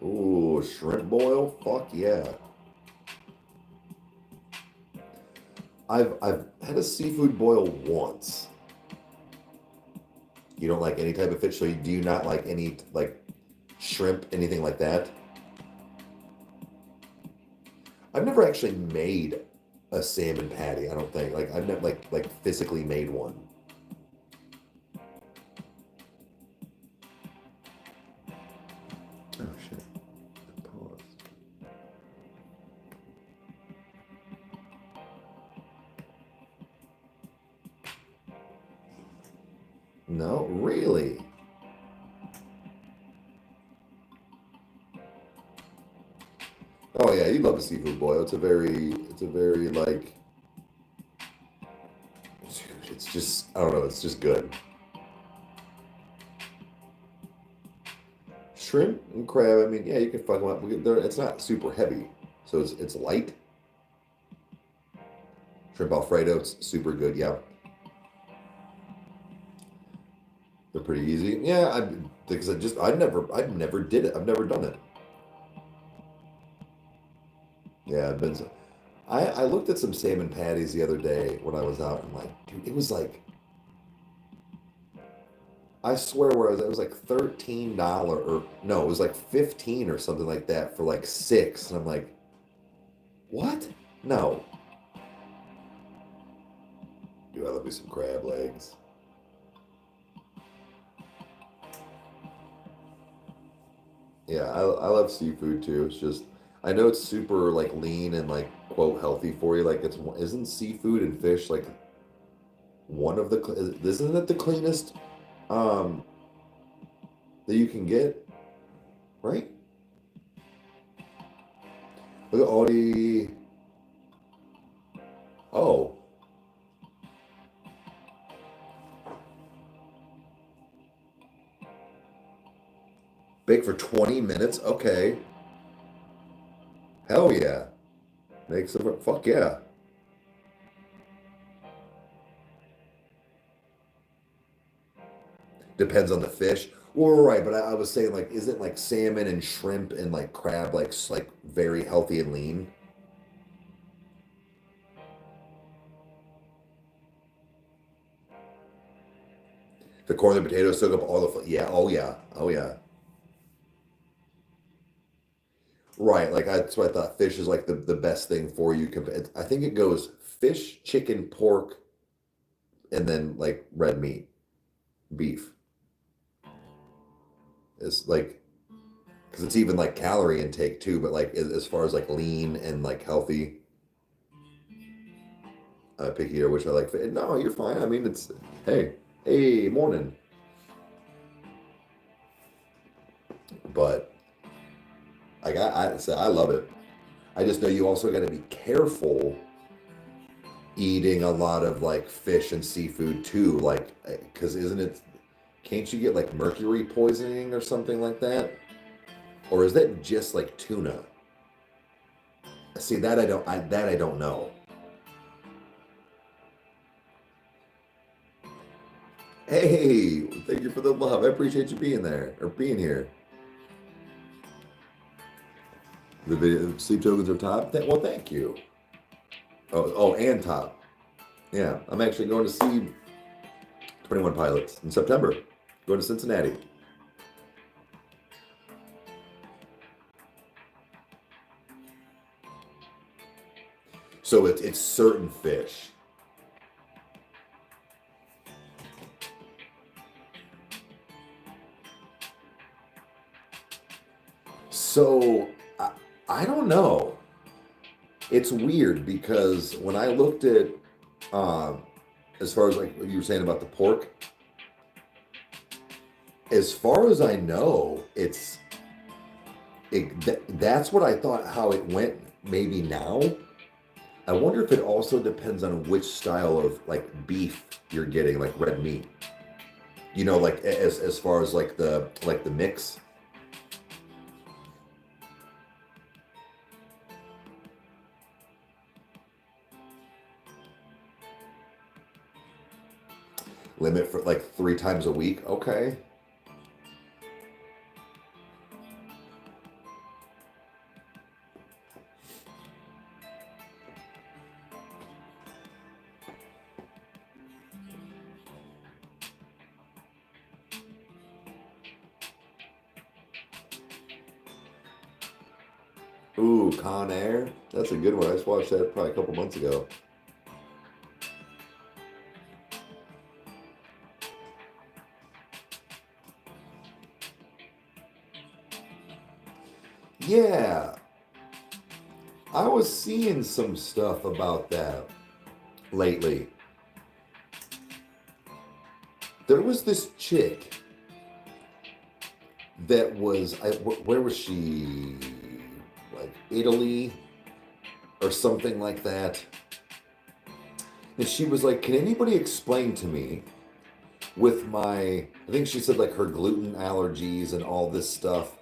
Ooh, shrimp boil? Fuck yeah. I've had a seafood boil once. You don't like any type of fish, so do you not like any like shrimp, anything like that? I've never actually made a salmon patty, I don't think. Like I've never like physically made one. Oh shit. Pause. No, really? Oh yeah, you love a seafood boil. It's a very like, it's just, I don't know, it's just good. Shrimp and crab, I mean, yeah, you can fuck them up. It's not super heavy, so it's light. Shrimp Alfredo, it's super good, yeah. They're pretty easy. Yeah, because I never did it. I've never done it. Yeah, I've been. I looked at some salmon patties the other day when I was out. And I'm like, dude, it was like, I swear, where it was like $13 or no, it was like 15 or something like that for like six. And I'm like, what? No. Dude, I love me some crab legs. Yeah, I love seafood too. It's just, I know it's super like lean and like quote healthy for you. Like isn't seafood and fish like one of isn't it the cleanest um that you can get, right? Look at all the, oh, bake for 20 minutes. Okay, hell yeah, make some, fuck yeah. Depends on the fish. Well, right, but I was saying like, isn't like salmon and shrimp and like crab like very healthy and lean? The corn and potatoes soak up all the yeah, oh yeah, oh yeah. Right, like that's what I thought. Fish is like the best thing for you. I think it goes fish, chicken, pork, and then like red meat, beef. It's like because it's even like calorie intake too, but like as far as like lean and like healthy, picky eater, which I like. No, you're fine. I mean, it's hey, hey, morning. But I love it. I just know you also got to be careful eating a lot of like fish and seafood too, like because isn't it? Can't you get like mercury poisoning or something like that? Or is that just like tuna? See that I don't know. Hey, thank you for the love. I appreciate you being there or being here. The video, sleep tokens are top. Well, thank you. Oh, and top. Yeah, I'm actually going to see 21 Pilots in September. Going to Cincinnati. So it's certain fish. So I don't know. It's weird because when I looked at, as far as like what you were saying about the pork, as far as I know, that's what I thought how it went maybe now. I wonder if it also depends on which style of like beef you're getting, like red meat. You know, like as far as like the mix. Limit for like 3 times a week. Okay. Ooh, Con Air. That's a good one. I just watched that probably a couple months ago. Yeah, I was seeing some stuff about that lately. There was this chick that was, where was she? Like Italy or something like that. And she was like, can anybody explain to me with I think she said like her gluten allergies and all this stuff.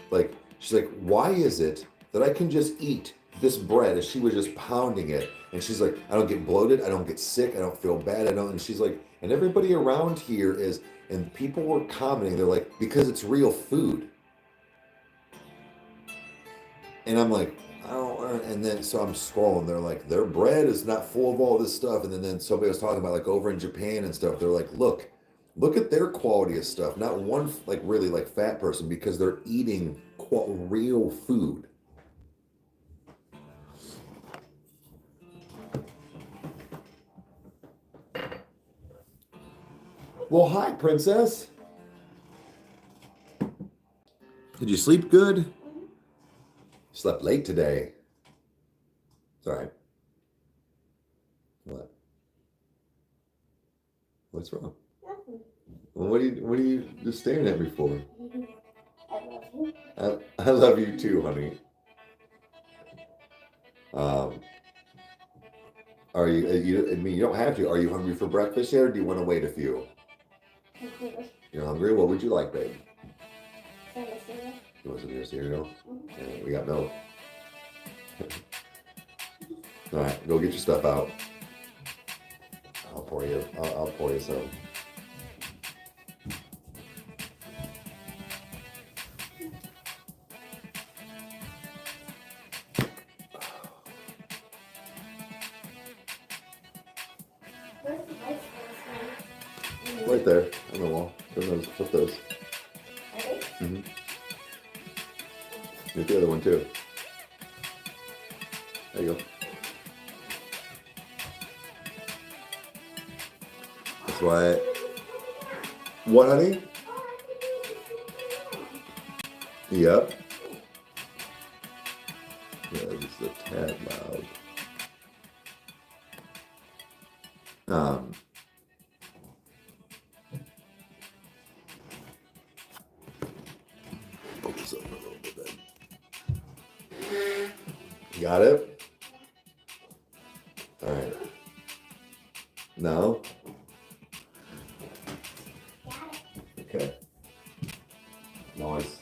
Like, she's like, why is it that I can just eat this bread as she was just pounding it? And she's like, I don't get bloated, I don't get sick, I don't feel bad, I don't. And she's like, and everybody around here is, and people were commenting, they're like, because it's real food. And I'm like, I don't, and then so I'm scrolling, they're like, their bread is not full of all this stuff. And then somebody was talking about like over in Japan and stuff, they're like, look at their quality of stuff. Not one like really like fat person because they're eating real food. Well, hi, princess. Did you sleep good? Slept late today. It's all right. What? What's wrong? Nothing. Well, what are you just staring at me for? I love you too, honey. Are you? I mean, you don't have to. Are you hungry for breakfast yet, or do you want to wait a few? You're hungry. What would you like, babe? You want some of your cereal? Yeah, we got milk. All right, go get your stuff out. I'll pour you some. Right there on the wall. Flip those. Mm-hmm. Get the other one too. There you go. That's why. What, honey? Yep. Yeah, just a tad loud. Focus up a little bit then. Got it? All right. No? Okay. Nice.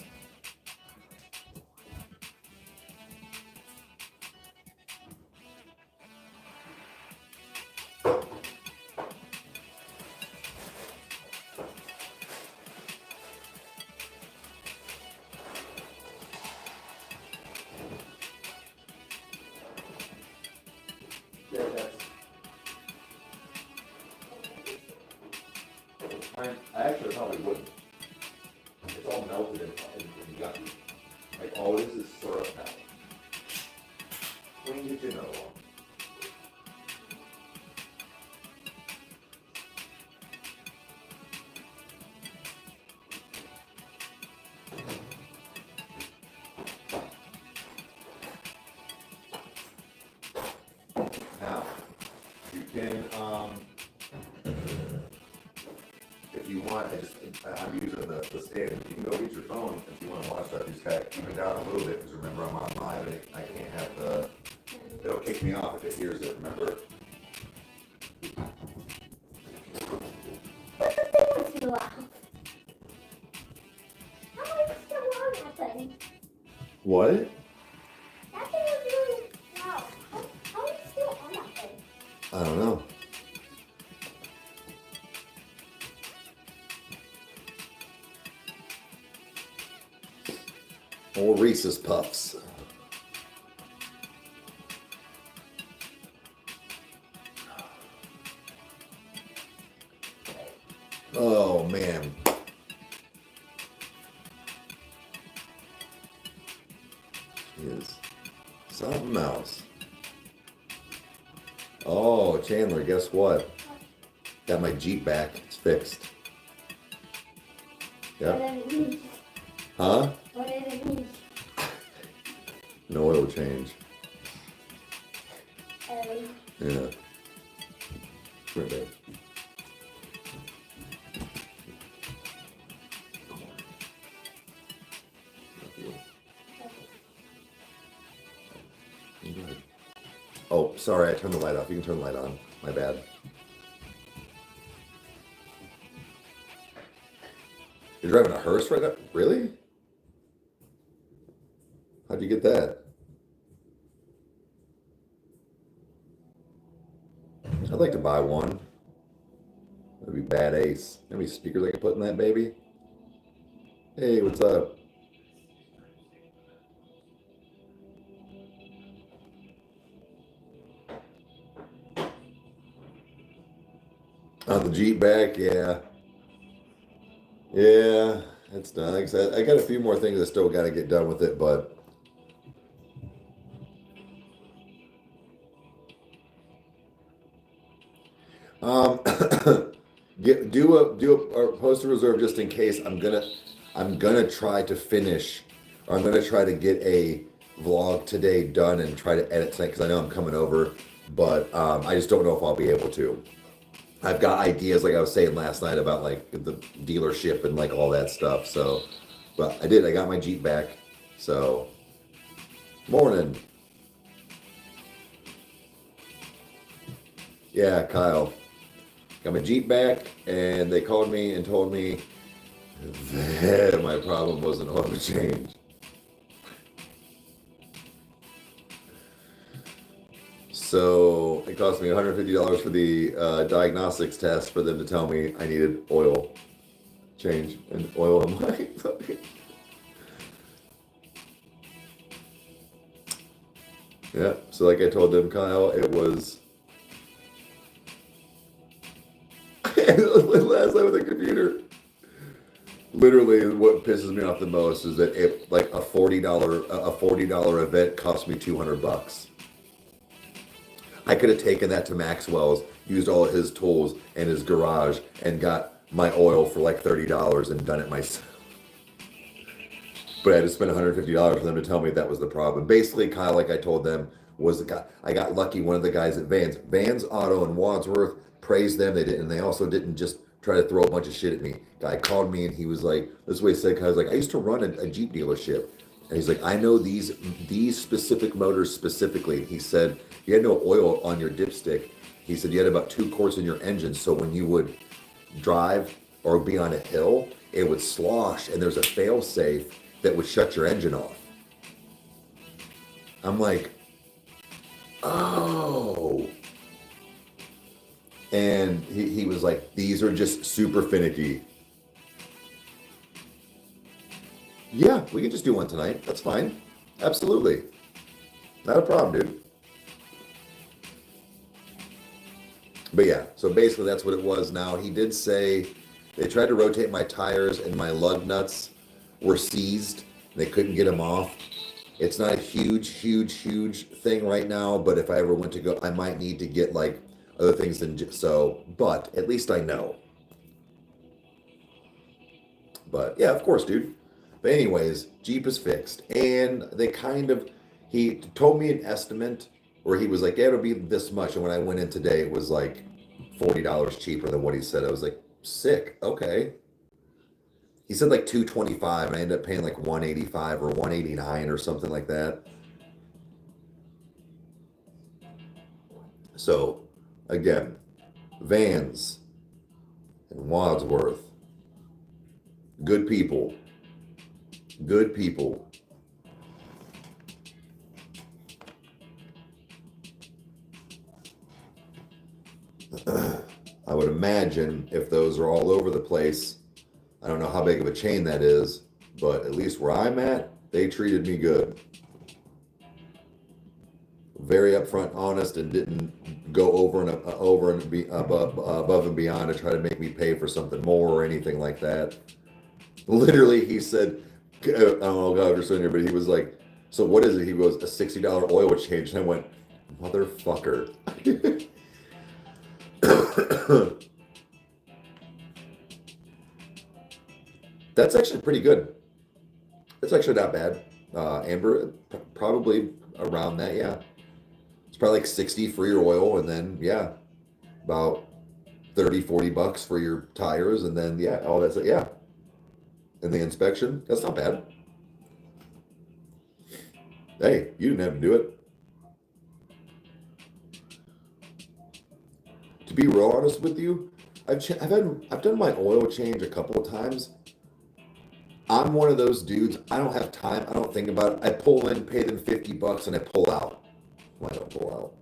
I actually probably wouldn't. It's all melted and gutty. Like all it is syrup now. We can get you another one. Now, you can, if you want, I'm using the stand. You can go use your phone if you want to watch that. You just gotta keep it down a little bit because remember I'm on live and I can't have it'll kick me off if it hears it, remember? Too loud. How are you still on that thing? What? That thing was really loud. How are you still on that thing? I don't know. More Reese's Puffs. Oh man. Is something else. Oh, Chandler, guess what? Got my Jeep back. It's fixed. What Yep. did it mean? Huh? What did it mean? No oil change. Yeah. Right there. Oh, sorry, I turned the light off. You can turn the light on. My bad. You're driving a hearse right now? Really? How'd you get that? I'd like to buy one. That'd be bad ace. How many speakers I can put in that baby? Hey, what's up? On the Jeep back, yeah. Yeah, it's done. Like I said, I got a few more things I still got to get done with it, but um, or post a reserve just in case. I'm gonna try to finish, or I'm gonna try to get a vlog today done and try to edit tonight because I know I'm coming over, but I just don't know if I'll be able to. I've got ideas, like I was saying last night, about like the dealership and like all that stuff. So, but I got my Jeep back. So, morning. Yeah, Kyle. Got my Jeep back, and they called me and told me that my problem was an oil change. So it cost me $150 for the diagnostics test for them to tell me I needed oil change and oil in my. Yeah, so like I told them, Kyle, it was last night with the computer. Literally, what pisses me off the most is that it like a $40 event cost me $200. I could have taken that to Maxwell's, used all of his tools in his garage, and got my oil for like $30 and done it myself. But I had to spend $150 for them to tell me that was the problem. Basically, Kyle, like I told them, was the guy. I got lucky. One of the guys at Vans Auto in Wadsworth, praised them. They didn't, and they also didn't just try to throw a bunch of shit at me. Guy called me and he was like, "This is what he said." I was like, "I used to run a Jeep dealership," and he's like, "I know these specific motors specifically." He said, "You had no oil on your dipstick." He said, "You had about 2 quarts in your engine, so when you would drive or be on a hill, it would slosh, and there's a fail safe that would shut your engine off." I'm like, oh. And he was like, "These are just super finicky." Yeah, we can just do one tonight. That's fine. Absolutely. Not a problem, dude. But yeah, so basically that's what it was now. He did say they tried to rotate my tires and my lug nuts were seized. They couldn't get them off. It's not a huge thing right now, but if I ever went to go, I might need to get like other things than so, but at least I know. But yeah, of course, dude. But anyways, Jeep is fixed. And he told me an estimate Where he was like, yeah, it'll be this much. And when I went in today, it was like $40 cheaper than what he said. I was like, sick. Okay. He said like 225, and I ended up paying like 185 or 189 or something like that. So again, Vans and Wadsworth. Good people. Good people. I would imagine if those are all over the place, I don't know how big of a chain that is, but at least where I'm at, they treated me good. Very upfront, honest, and didn't go above and beyond to try to make me pay for something more or anything like that. Literally, he said, I don't know if I understood it, but he was like, so what is it? He goes, a $60 oil change. And I went, motherfucker. That's actually pretty good. That's actually not bad. Amber, probably around that, yeah. It's probably like 60 for your oil, and then, yeah, about 30, 40 bucks for your tires, and then, yeah, all that's it, yeah. And the inspection, that's not bad. Hey, you didn't have to do it. To be real honest with you, I've done my oil change a couple of times. I'm one of those dudes. I don't have time. I don't think about it. I pull in, pay them 50 bucks, and I pull out. Well, I don't pull out.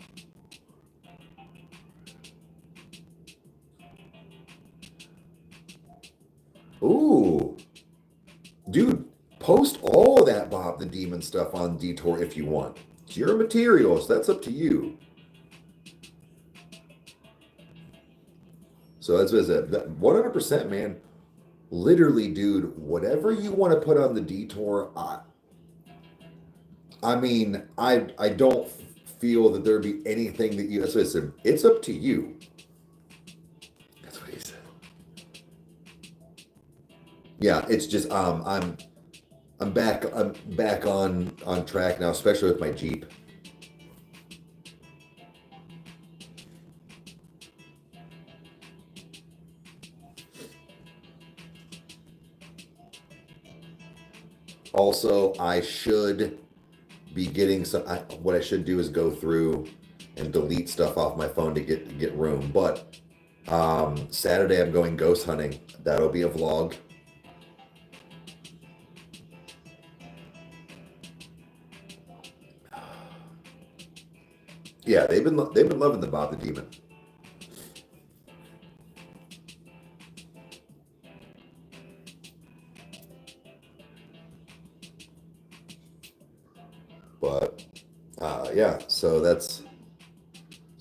Ooh, dude, post all of that Bob the Demon stuff on Detour if you want. It's your material, so that's up to you. So that's what it. 100%, man. Literally, dude, whatever you want to put on the Detour, I mean, I don't feel that there'd be anything that you. That's what I said. It's up to you. That's what he said. Yeah, it's just I'm back on track now, especially with my Jeep. Also, I should be getting some. What I should do is go through and delete stuff off my phone to get room. But Saturday I'm going ghost hunting. That'll be a vlog. Yeah, they've been loving the Bob the Demon. But yeah, so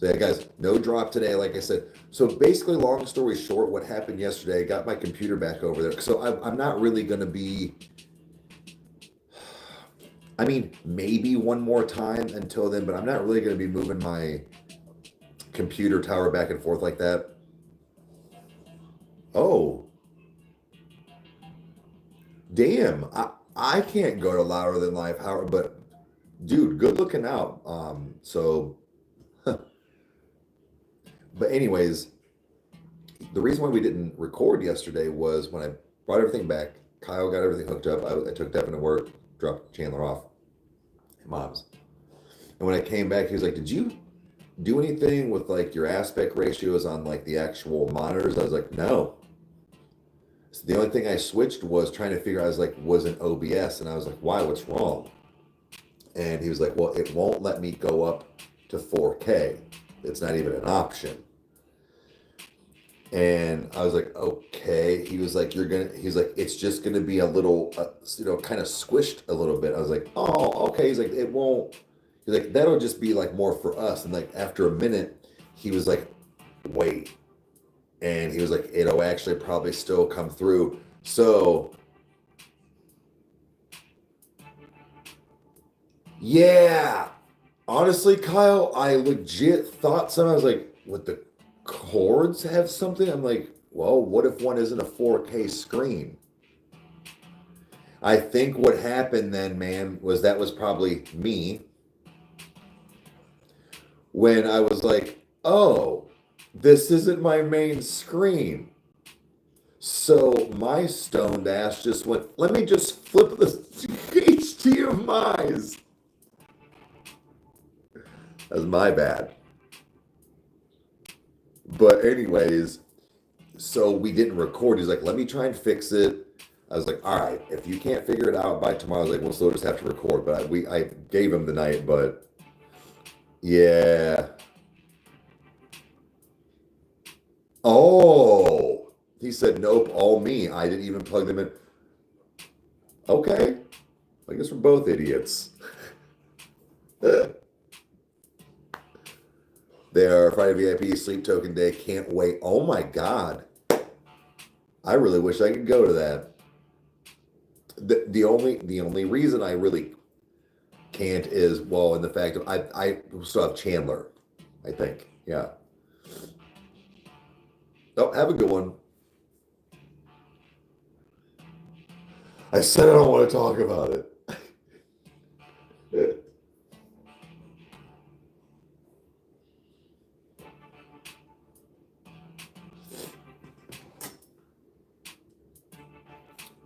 yeah, guys, no drop today, like I said. So basically, long story short, what happened yesterday, I got my computer back over there. So I'm not really going to be, I mean, maybe one more time until then, but I'm not really going to be moving my computer tower back and forth like that. Oh, damn. I can't go to Louder Than Life, Howard, but dude, good looking out. But anyways, the reason why we didn't record yesterday was when I brought everything back, Kyle got everything hooked up. I took Devin to work, dropped Chandler off at Mom's. And when I came back, he was like, did you do anything with like your aspect ratios on like the actual monitors? I was like, no. So the only thing I switched was trying to figure out, I was like, was an OBS. And I was like, why? What's wrong? And he was like, well, it won't let me go up to 4K. It's not even an option. And I was like, okay. He was like, he's like, it's just going to be a little, kind of squished a little bit. I was like, oh, okay. He's like, it won't, he's like, that'll just be like more for us. And like, after a minute, he was like, wait. And he was like, it'll actually probably still come through. So, yeah. Honestly, Kyle, I legit thought I was like, would the cords have something? I'm like, well, what if one isn't a 4K screen? I think what happened then, man, was that was probably me. when I was like, oh, this isn't my main screen. So my stoned ass just went, let me just flip the HDMIs. That's my bad. But anyways, so we didn't record. He's like, let me try and fix it. I was like, all right, if you can't figure it out by tomorrow, I was like, we'll still just have to record. But I gave him the night, but yeah. Oh, he said, nope, all me. I didn't even plug them in. Okay. I guess we're both idiots. There, Friday VIP Sleep Token Day. Can't wait. Oh my God. I really wish I could go to that. The only reason I really can't is, well, in the fact of I still have Chandler, I think. Yeah. Oh, have a good one. I said I don't want to talk about it.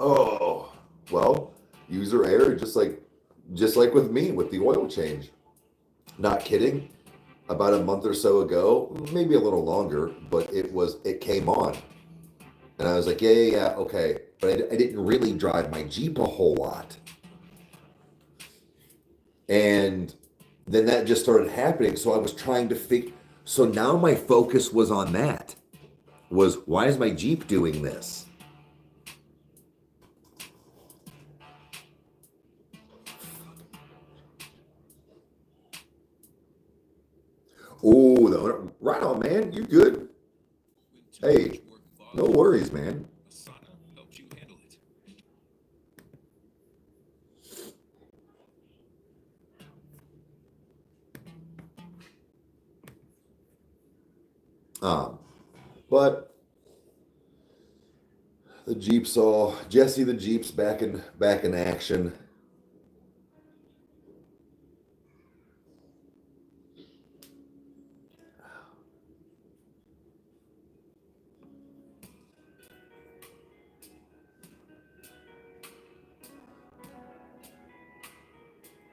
Oh, well, user error, just like with me with the oil change. Not kidding. About a month or so ago, maybe a little longer, but it came on. And I was like, yeah, okay. But I didn't really drive my Jeep a whole lot. And then that just started happening. So I was trying to figure. So now my focus was on that. Was, why is my Jeep doing this? Oh, right on, man. You good? Hey, no worries, man. But the Jeep's all Jesse. The Jeep's back in action.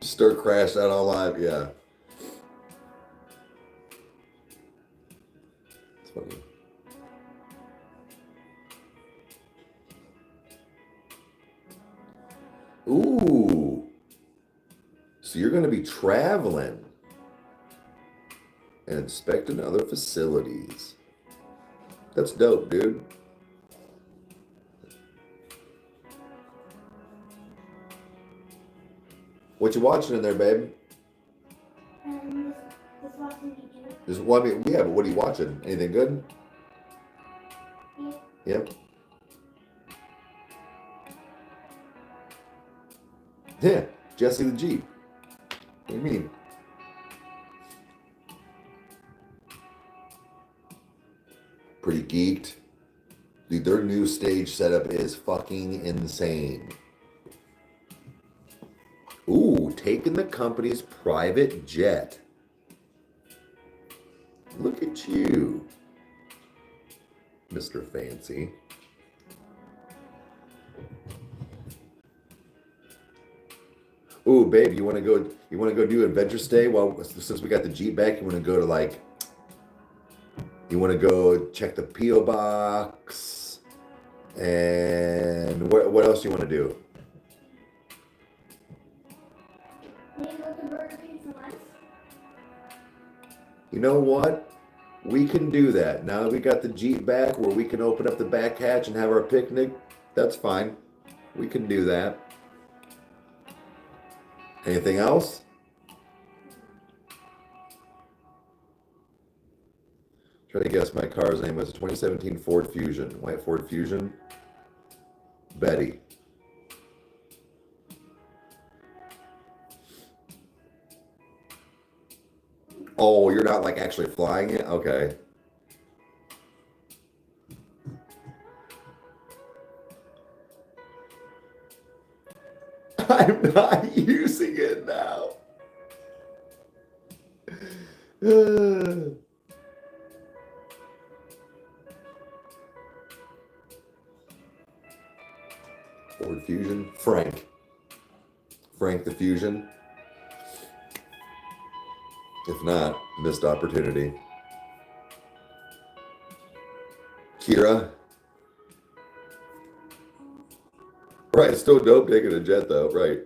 Stir crashed out on live. Yeah, it's funny. Ooh, so you're going to be traveling and inspecting other facilities. That's dope, dude. What you watching in there, babe? This watching YouTube. Just, well, I mean, yeah, but what are you watching? Anything good? Yeah. Yep. Yeah, Jesse the Jeep. What do you mean? Pretty geeked. Dude, their new stage setup is fucking insane. Ooh, taking the company's private jet. Look at you, Mr. Fancy. Ooh, babe, you want to go? You want to go do Adventure Stay? Well, since we got the Jeep back, you want to go to like? You want to go check the PO box, and what else do you want to do? Maybe go to Burger King for lunch. You know what? We can do that. Now that we got the Jeep back where we can open up the back hatch and have our picnic, that's fine. We can do that. Anything else? Try to guess my car's name. It's a 2017 Ford Fusion. White Ford Fusion. Betty. Oh, you're not like actually flying it? Okay. I'm not using it now. Ford Fusion. Frank the Fusion. If not, missed opportunity. Kira. Right, still dope taking a jet though, right.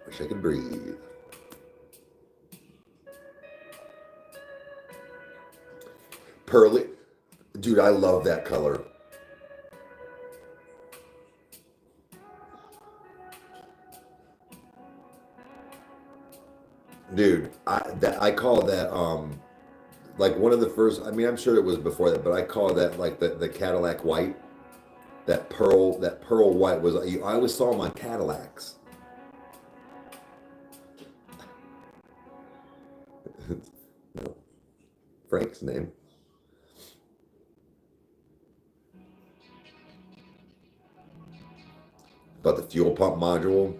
Wish I could breathe. Pearly. Dude, I love that color. Dude, I call that like one of the first, I mean, I'm sure it was before that, but I call that like the Cadillac white. That pearl white was, I always saw them on Cadillacs. No, Frank's name. About the fuel pump module.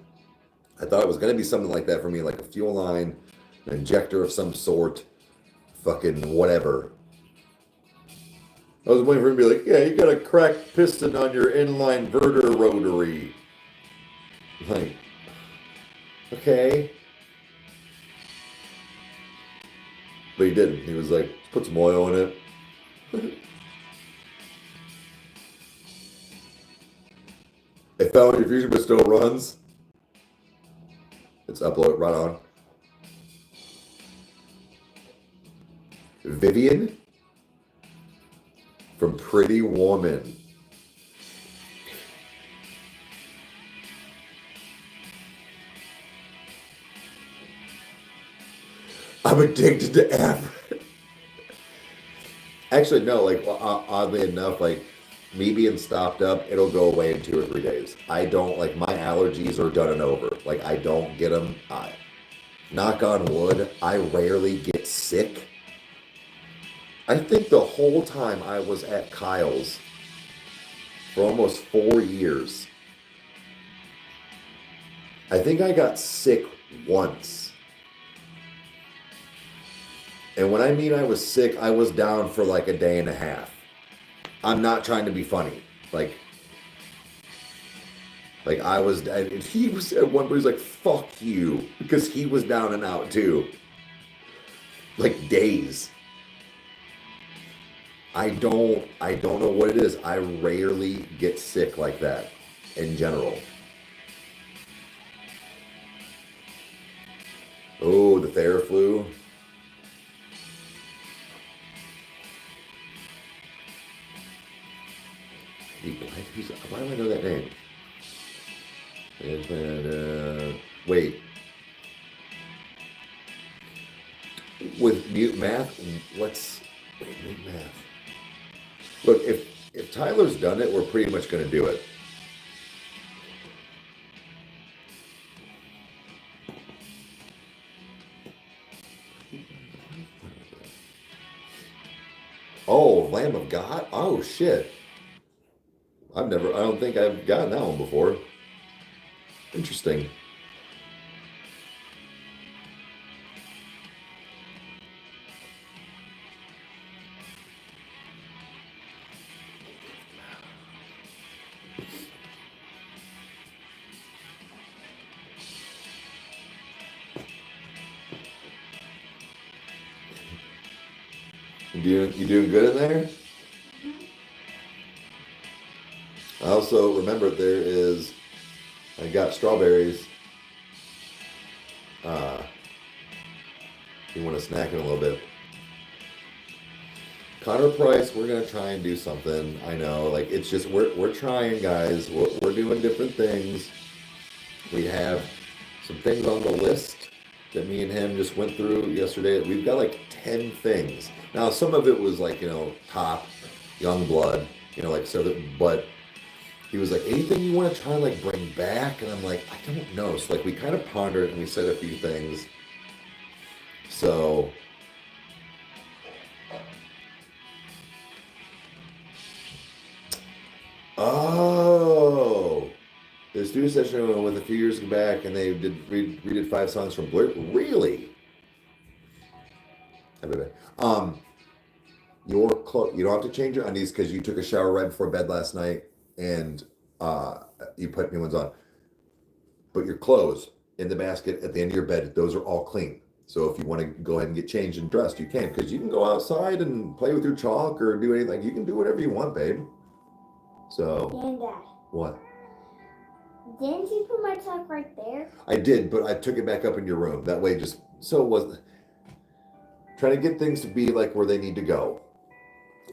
I thought it was going to be something like that for me, like a fuel line, an injector of some sort, fucking whatever. I was waiting for him to be like, yeah, you got a cracked piston on your inline verter rotary. Like, okay. But he didn't. He was like, put some oil in it. It fell in your fusion but still runs. It's upload right on. Vivian from Pretty Woman. I'm addicted to Average. Actually, no, like oddly enough, like me being stopped up, it'll go away in 2 or 3 days. I don't, like, my allergies are done and over. Like, I don't get them. Knock on wood, I rarely get sick. I think the whole time I was at Kyle's for almost 4 years, I think I got sick once. And when I mean I was sick, I was down for like a day and a half. I'm not trying to be funny. Like I was, and he was at one point, he's like, fuck you. Because he was down and out too. Like days. I don't know what it is. I rarely get sick like that in general. Oh, the Theraflu. Why do I know that name? Wait. With mute math, mute math. Look, if Tyler's done it, we're pretty much going to do it. Oh, Lamb of God? Oh, shit. I don't think I've gotten that one before. Interesting. You doing good in there? I also remember I got strawberries. You want to snack in a little bit. Connor Price, we're gonna try and do something. I know, like, it's just we're trying, guys. We're doing different things. We have some things on the list that me and him just went through yesterday. We've got like 10 things. Now, some of it was like, top, young blood, like, so that, but he was like, anything you want to try, like, bring back? And I'm like, I don't know. So, like, we kind of pondered and we said a few things. So, Oh, the studio session I went with a few years back, and they redid 5 songs from Blur. Really? Your clothes. You don't have to change your undies because you took a shower right before bed last night, and you put new ones on. But your clothes in the basket at the end of your bed, those are all clean. So if you want to go ahead and get changed and dressed, you can, because you can go outside and play with your chalk or do anything. You can do whatever you want, babe. So. And Dad. What? Didn't you put my chalk right there? I did, but I took it back up in your room. That way, just so it wasn't trying to get things to be like where they need to go,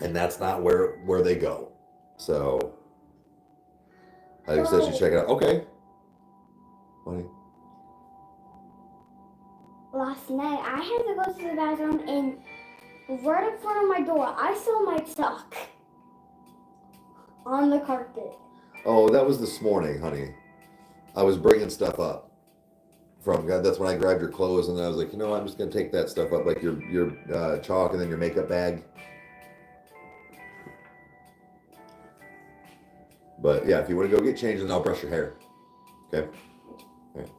and that's not where they go. So I said you check it out. Okay, funny. Last night I had to go to the bathroom, and right in front of my door I saw my chalk on the carpet. Oh, that was this morning, honey. I was bringing stuff up from God. That's when I grabbed your clothes, and I was like, you know, I'm just gonna take that stuff up, like your chalk, and then your makeup bag. But yeah, if you want to go get changed, then I'll brush your hair. Okay. Like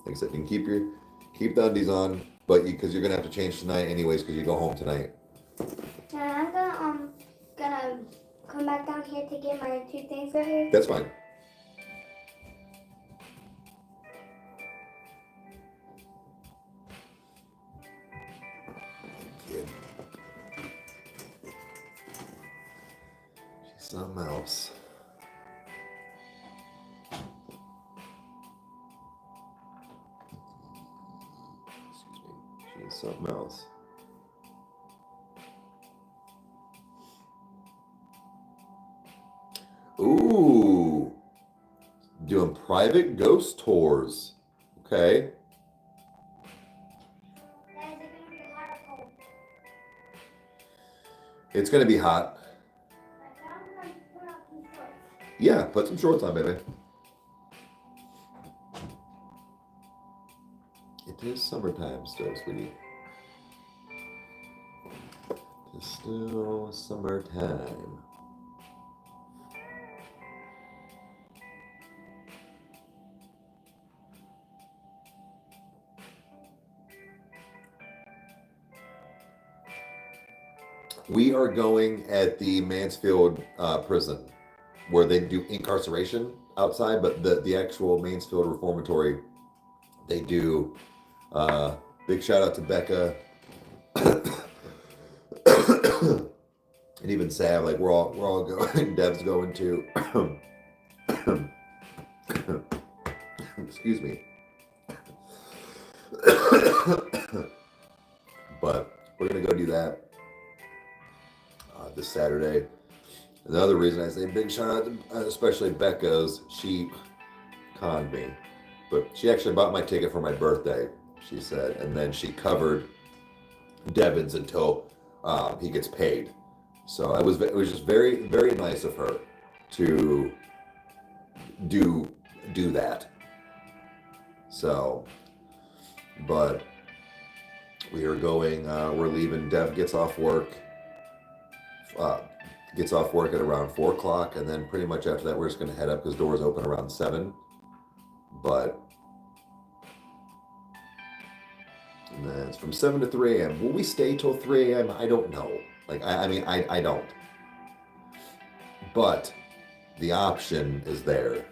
I said, you can keep the undies on, but because you're gonna have to change tonight anyways, because you go home tonight. And I'm gonna come back down here to get my 2 things right here. That's fine. Kid. She's something else. Excuse me. She's something else. Ooh, doing private ghost tours. Okay. It's gonna be hot. Yeah, put some shorts on, baby. It is summertime still, sweetie. It's still summertime. We are going at the Mansfield prison, where they do incarceration outside, but the actual Mansfield Reformatory, they do. Big shout out to Becca and even Sav. Like we're all going. Deb's going to. Excuse me. But we're gonna go do that this Saturday. And the other reason I say big shout out to especially Becca is she conned me, but she actually bought my ticket for my birthday, she said, and then she covered Devin's until he gets paid. So it was just very, very nice of her to do that. So, but we are going. We're leaving. Dev gets off work. Gets off work at around 4 o'clock, and then pretty much after that we're just going to head up because doors open around 7. But and then it's from 7 to 3 a.m. Will we stay till 3 a.m.? I don't know. Like I mean I don't. But the option is there.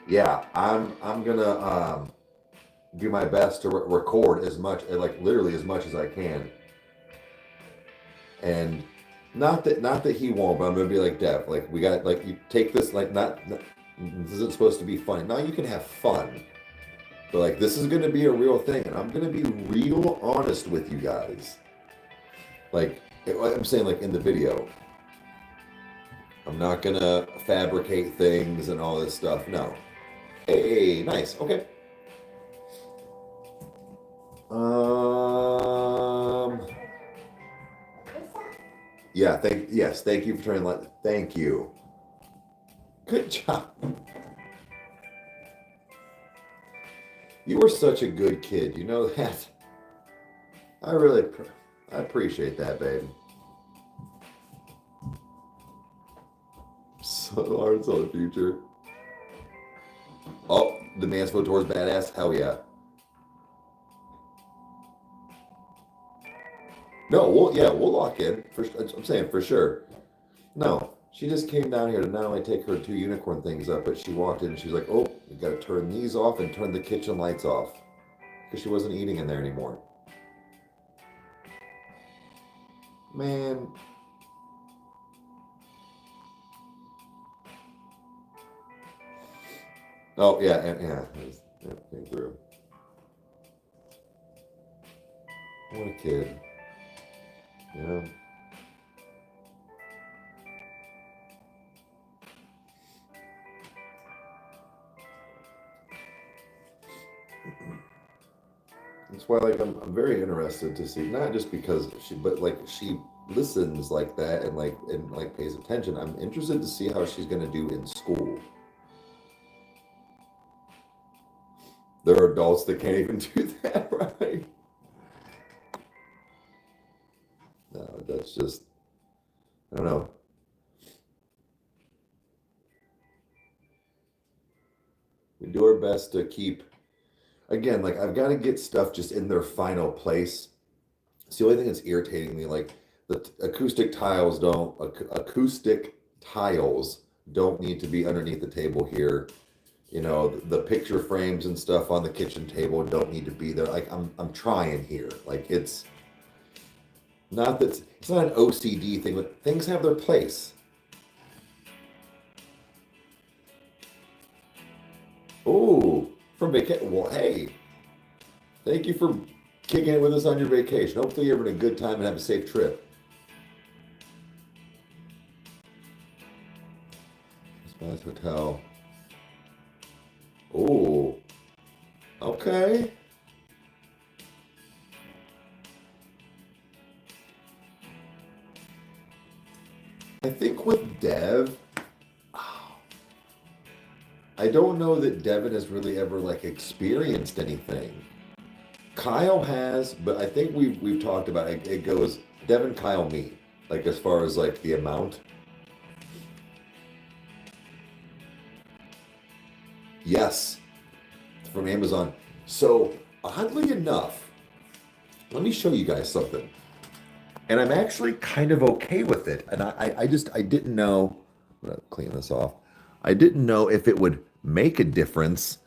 Yeah, I'm gonna do my best to record as much, like literally as much as I can. And not that he won't, but I'm gonna be like Dev, like we got like you take this like not this isn't supposed to be funny. Now you can have fun, but like this is gonna be a real thing, and I'm gonna be real honest with you guys. Like I'm saying, like in the video, I'm not gonna fabricate things and all this stuff. No. Hey, nice. Okay. Yeah, thank you for turning light. Thank you. Good job. You were such a good kid. You know that? I really, I appreciate that, babe. So hard to tell the future. Oh, the man's foot towards badass. Hell yeah. No, we'll lock in. I'm saying for sure. No, she just came down here to not only take her 2 unicorn things up, but she walked in and she's like, "Oh, we got to turn these off and turn the kitchen lights off," because she wasn't eating in there anymore. Man. Oh yeah, came through. What a kid. Yeah. That's why, like, I'm very interested to see, not just because but like she listens like that and like pays attention. I'm interested to see how she's gonna do in school. There are adults that can't even do that, right? No, that's just, I don't know. We do our best to keep, again, like I've got to get stuff just in their final place. It's the only thing that's irritating me. Like the acoustic tiles don't need to be underneath the table here. You know, the picture frames and stuff on the kitchen table don't need to be there. Like I'm trying here. Like it's not that it's not an OCD thing, but things have their place. Oh, from vacation. Well, hey, thank you for kicking it with us on your vacation. Hopefully you're having a good time and have a safe trip. Spice Hotel. Oh, okay. I think with Dev, I don't know that Devin has really ever like experienced anything. Kyle has, but I think we've talked about it. It goes Devin, Kyle, me. Like as far as like the amount. Yes, from Amazon. So oddly enough, let me show you guys something. And I'm actually kind of okay with it. And I didn't know. I'm gonna clean this off. I didn't know if it would make a difference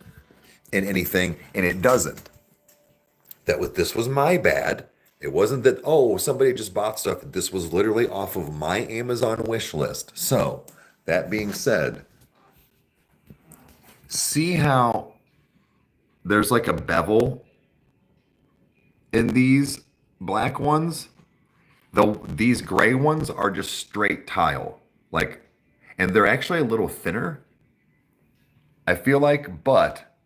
in anything, and it doesn't. This was my bad. It wasn't that, oh, somebody just bought stuff. This was literally off of my Amazon wish list. So, that being said, see how there's like a bevel in these black ones? These gray ones are just straight tile. Like, and they're actually a little thinner, I feel like, but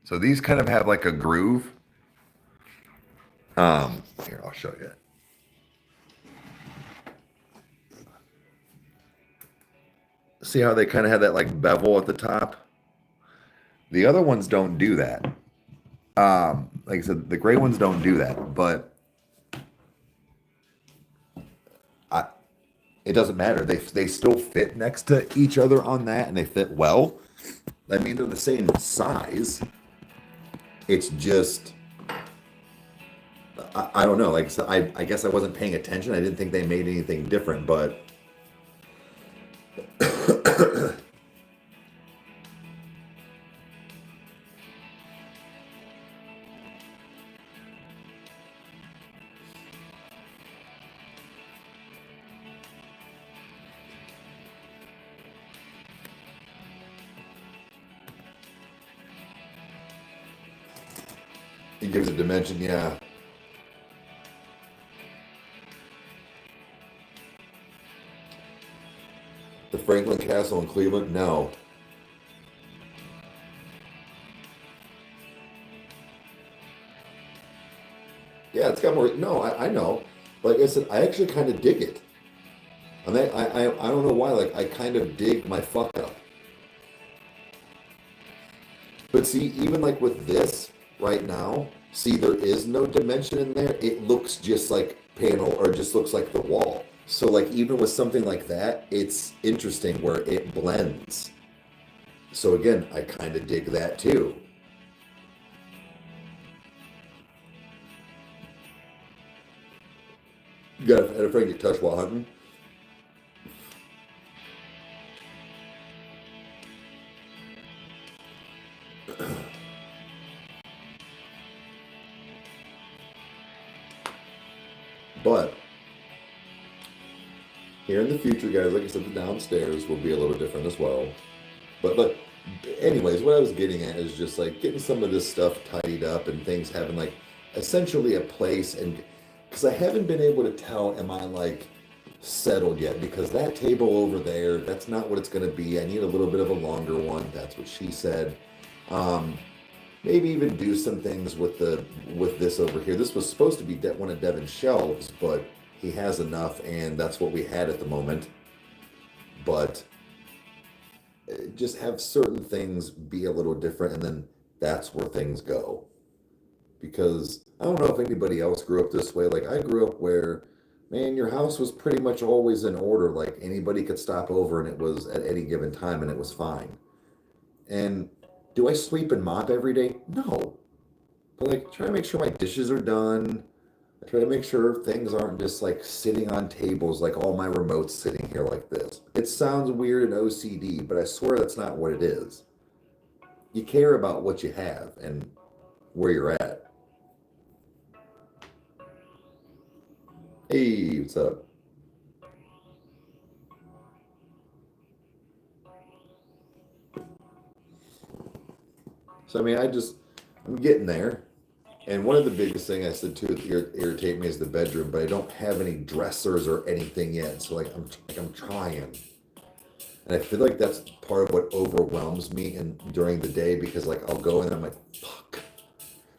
so these kind of have like a groove. Here, I'll show you. See how they kind of have that like bevel at the top? The other ones don't do that. Like I said, the gray ones don't do that, but it doesn't matter. They still fit next to each other on that, and they fit well. I mean, they're the same size. It's just, I don't know. Like, so I guess I wasn't paying attention. I didn't think they made anything different, but it gives a dimension, yeah. The Franklin Castle in Cleveland? No. Yeah, it's got more. No, I know. Like I said, I actually kind of dig it. And I don't know why, like, I kind of dig my fuck up. But see, even like with this right now, see, there is no dimension in there. It looks just like panel, or just looks like the wall. So like even with something like that, it's interesting where it blends. So again, I kind of dig that too. You got a friend get touched while hunting? But here in the future, guys, like I said, the downstairs will be a little different as well. But anyways, what I was getting at is just like getting some of this stuff tidied up and things having like essentially a place, and because I haven't been able to tell, am I like settled yet? Because that table over there, that's not what it's going to be. I need a little bit of a longer one. That's what she said. Maybe even do some things with this over here. This was supposed to be one of Devin's shelves, but he has enough, and that's what we had at the moment. But just have certain things be a little different, and then that's where things go. Because I don't know if anybody else grew up this way. Like I grew up where, man, your house was pretty much always in order. Like anybody could stop over and it was at any given time and it was fine. And do I sweep and mop every day? No. But like try to make sure my dishes are done. I try to make sure things aren't just like sitting on tables, like all my remotes sitting here like this. It sounds weird and OCD, but I swear that's not what it is. You care about what you have and where you're at. Hey, what's up? So I mean, I'm getting there. And one of the biggest thing I said too that irritate me is the bedroom, but I don't have any dressers or anything yet. So I'm trying, and I feel like that's part of what overwhelms me and during the day, because like I'll go in and I'm like, fuck.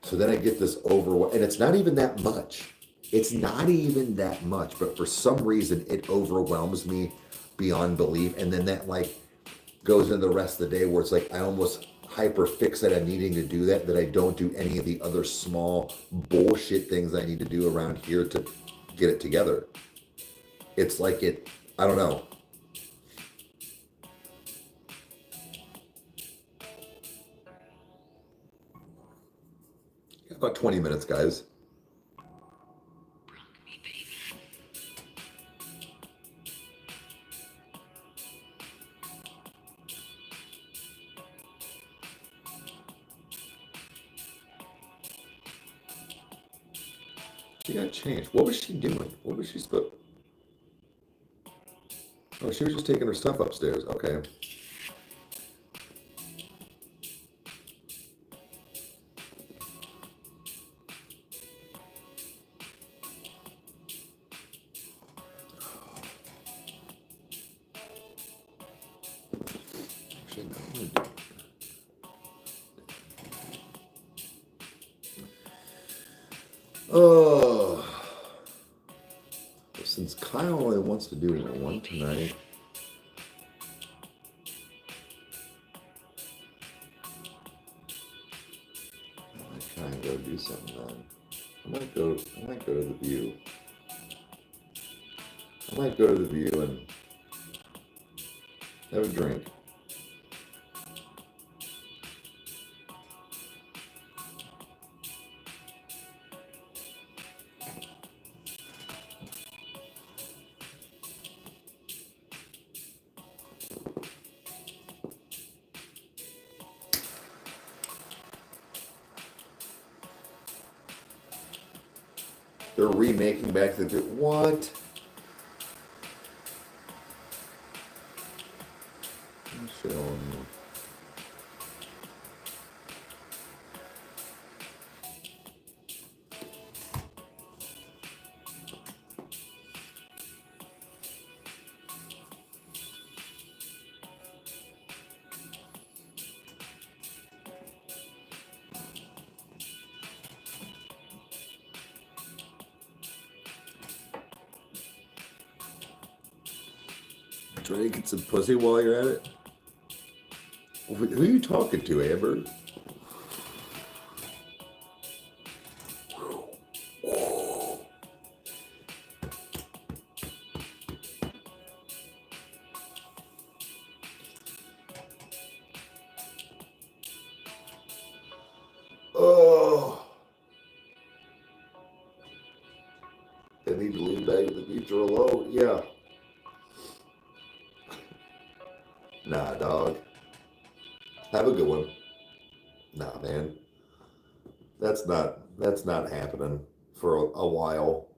So then I get this overwhelm, and it's not even that much. It's not even that much, but for some reason it overwhelms me beyond belief, and then that like goes into the rest of the day where it's like I almost hyper fixate on needing to do that I don't do any of the other small bullshit things I need to do around here to get it together. It's like I don't know. About 20 minutes, guys. She got changed. What was she doing? What was she supposed? Oh, she was just taking her stuff upstairs. Okay. Actually, no, I'm gonna do it. Oh, since Kyle only wants to do one tonight, I might try and go do something then. I might go to the View. I might go to the View and have a drink. They're remaking Back to the Future. What? Shit on me. Try to get some pussy while you're at it. Who are you talking to, Amber? Oh, I need to lean back in the future alone. Yeah. Nah, dog. Have a good one. Nah, man. That's not happening for a while.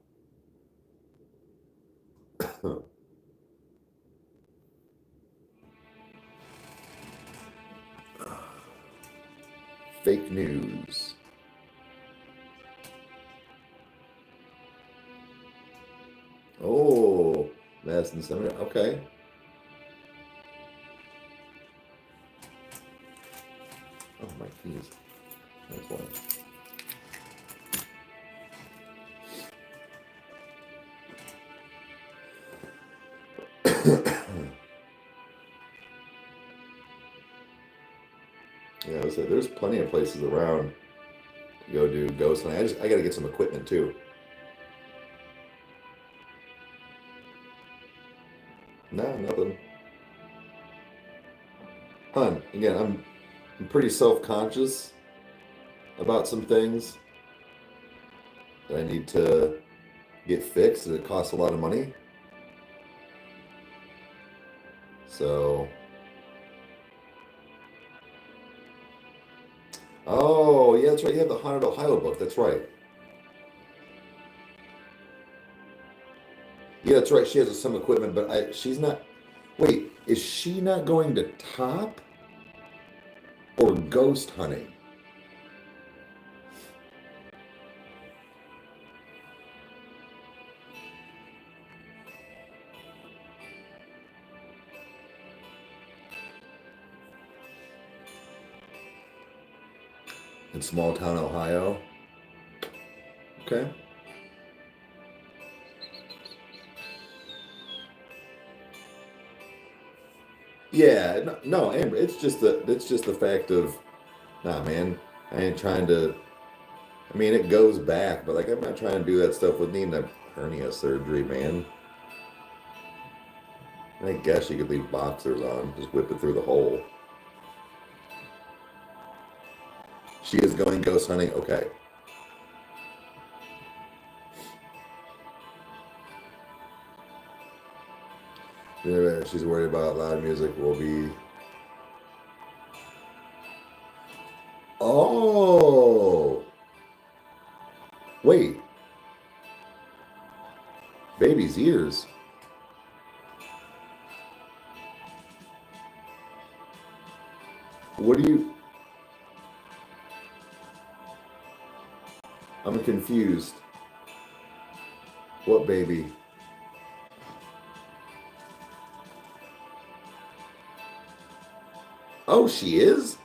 Fake news. Oh, Madison Seminary. Okay. Oh, my keys. That's why. Yeah, so there's plenty of places around to go do ghost hunting. I gotta get some equipment too. No, nothing. Hun, again, I'm pretty self-conscious about some things that I need to get fixed, and it costs a lot of money. So, oh yeah, that's right. You have the Haunted Ohio book. That's right. Yeah, that's right. She has some equipment, but she's not. Wait, is she not going to top or ghost hunting? In small town Ohio? Okay. Yeah, no, Amber. It's just the fact of, nah, man. I ain't trying to. I mean, it goes back, but like, I'm not trying to do that stuff with needing a hernia surgery, man. I guess you could leave boxers on, just whip it through the hole. She is going ghost hunting. Okay. Yeah, she's worried about loud music will be. Oh, wait. Baby's ears. What do you. I'm confused. What baby? Oh, she is?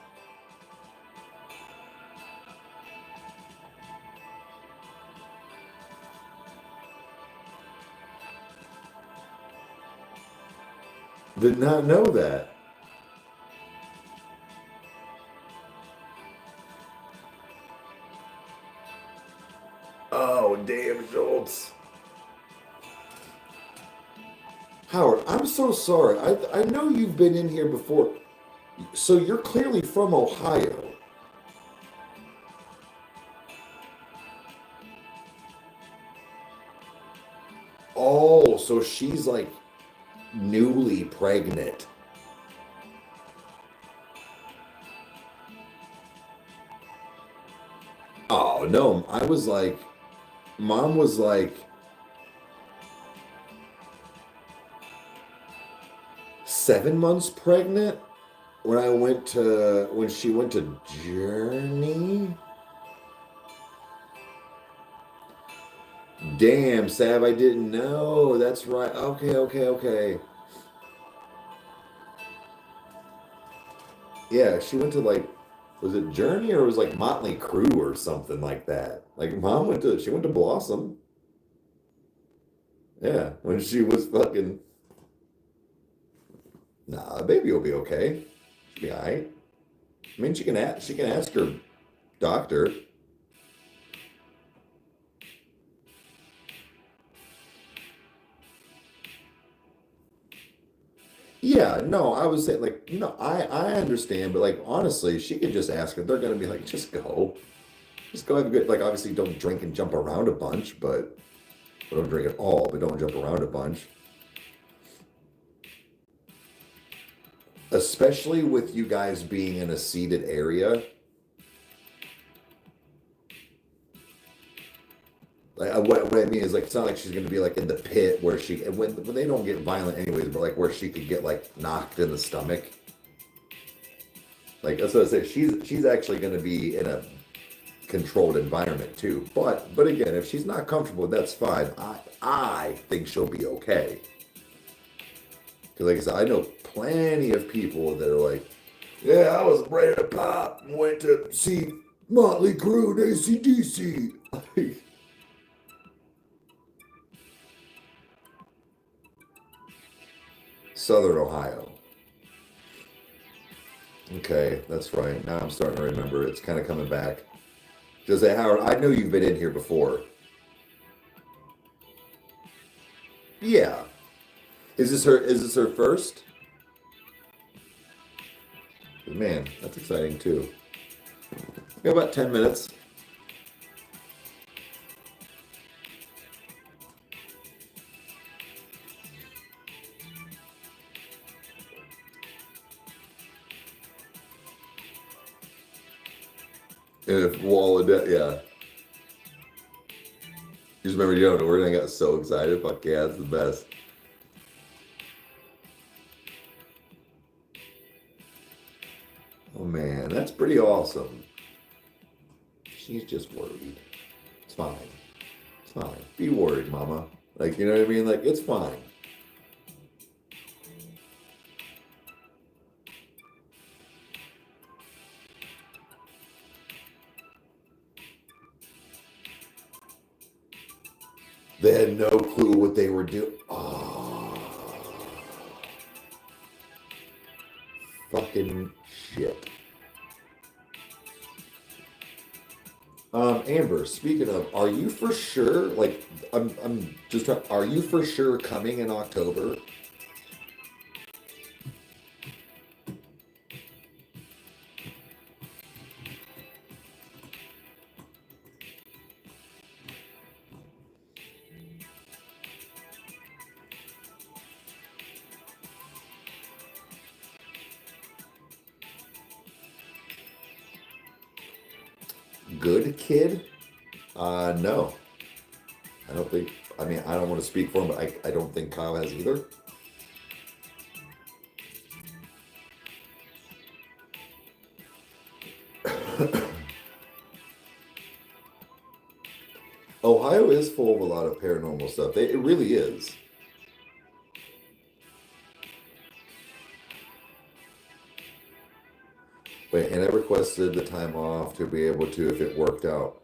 Did not know that. Oh, damn, Schultz. Howard, I'm so sorry. I know you've been in here before. So you're clearly from Ohio. Oh, so she's like newly pregnant. Oh, no. I was like, mom was like 7 months pregnant when she went to Journey. Damn, Sav, I didn't know. That's right. Okay. Yeah, she went to like, was it Journey or was like Motley Crue or something like that? Like mom she went to Blossom. Yeah, when she was fucking. Nah, the baby will be okay. She'll be all right. I mean, she can ask her doctor. Yeah, no, I was saying like, I understand, but like honestly, she could just ask her. They're gonna be like, just go have a good. Like, obviously, don't drink and jump around a bunch, but don't drink at all, but don't jump around a bunch. Especially with you guys being in a seated area. Like what I mean is like it's not like she's gonna be like in the pit where she and when they don't get violent anyways, but like where she could get like knocked in the stomach. Like that's what I say. She's actually gonna be in a controlled environment too. But again, if she's not comfortable, that's fine. I think she'll be okay. Because like I said, I know plenty of people that are like, yeah, I was ready to pop and went to see Motley Crue and AC/DC. Southern Ohio. Okay, that's right. Now I'm starting to remember. It's kind of coming back. Jose Howard, I know you've been in here before. Yeah. Is this her first? Man, that's exciting too. We got about 10 minutes. If wall of death, yeah. You just remember you don't know where I got so excited. Fuck yeah, it's the best. Oh man, that's pretty awesome. She's just worried. It's fine. It's fine. Be worried, mama. Like, you know what I mean? Like, it's fine. They had no clue what they were doing. Oh, fucking shit. Amber, speaking of, are you for sure? Like, I'm just trying. Are you for sure coming in October? Good kid? No. I don't think. I mean, I don't want to speak for him, but I don't think Kyle has either. Ohio is full of a lot of paranormal stuff. It really is. But and I requested the time off to be able to if it worked out.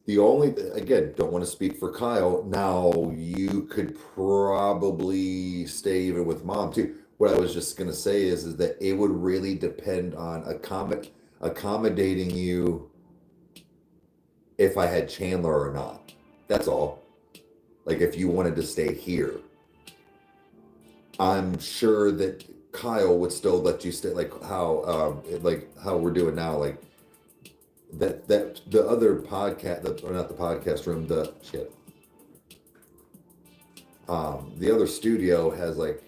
The only again, don't want to speak for Kyle. Now you could probably stay even with mom too. What I was just gonna say is that it would really depend on accommodating you if I had Chandler or not. That's all. Like if you wanted to stay here. I'm sure that Kyle would still let you stay like how we're doing now, like that the other podcast or not the podcast room, the shit. The other studio has like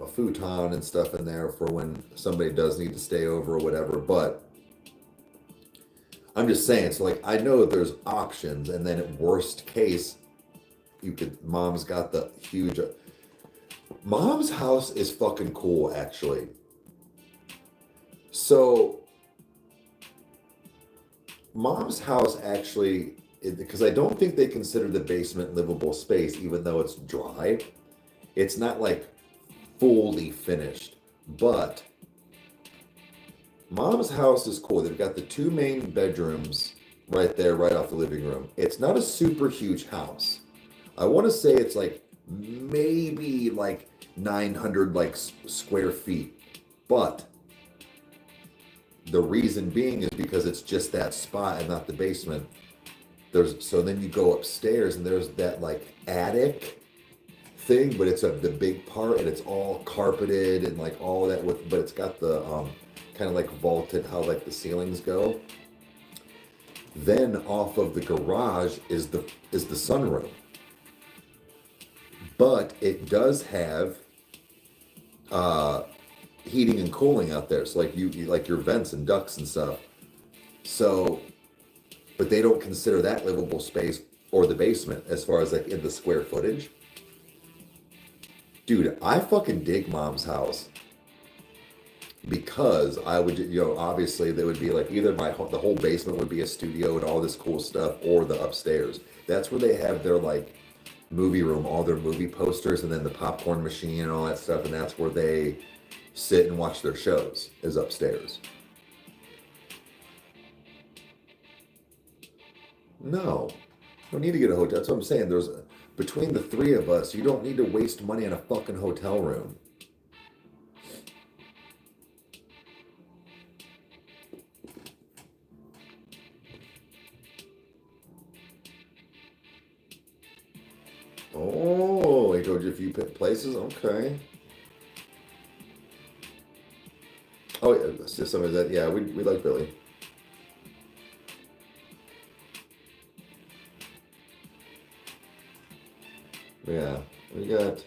a futon and stuff in there for when somebody does need to stay over or whatever, but I'm just saying, so like I know that there's options, and then at worst case, mom's got the huge mom's house is fucking cool actually. So mom's house actually, because I don't think they consider the basement livable space, even though it's dry. It's not like fully finished, but mom's house is cool. They've got the two main bedrooms right there, right off the living room. It's not a super huge house. I want to say it's like maybe like 900 like square feet, but the reason being is because it's just that spot and not the basement. So then you go upstairs and there's that like attic thing, but it's the big part and it's all carpeted and like all that but it's got the kind of like vaulted how like the ceilings go. Then off of the garage is the sunroom, but it does have heating and cooling out there. So like you like your vents and ducts and stuff. So, but they don't consider that livable space or the basement as far as like in the square footage. Dude, I fucking dig Mom's house because I would, obviously there would be like either the whole basement would be a studio and all this cool stuff, or the upstairs. That's where they have their like movie room, all their movie posters, and then the popcorn machine and all that stuff, and that's where they sit and watch their shows, is upstairs. No, don't need to get a hotel. That's what I'm saying. Between the three of us, you don't need to waste money on a fucking hotel room. Oh, I told you a few places? Okay. Oh, yeah, it's just some of that. Yeah, we like Billy. Yeah, we got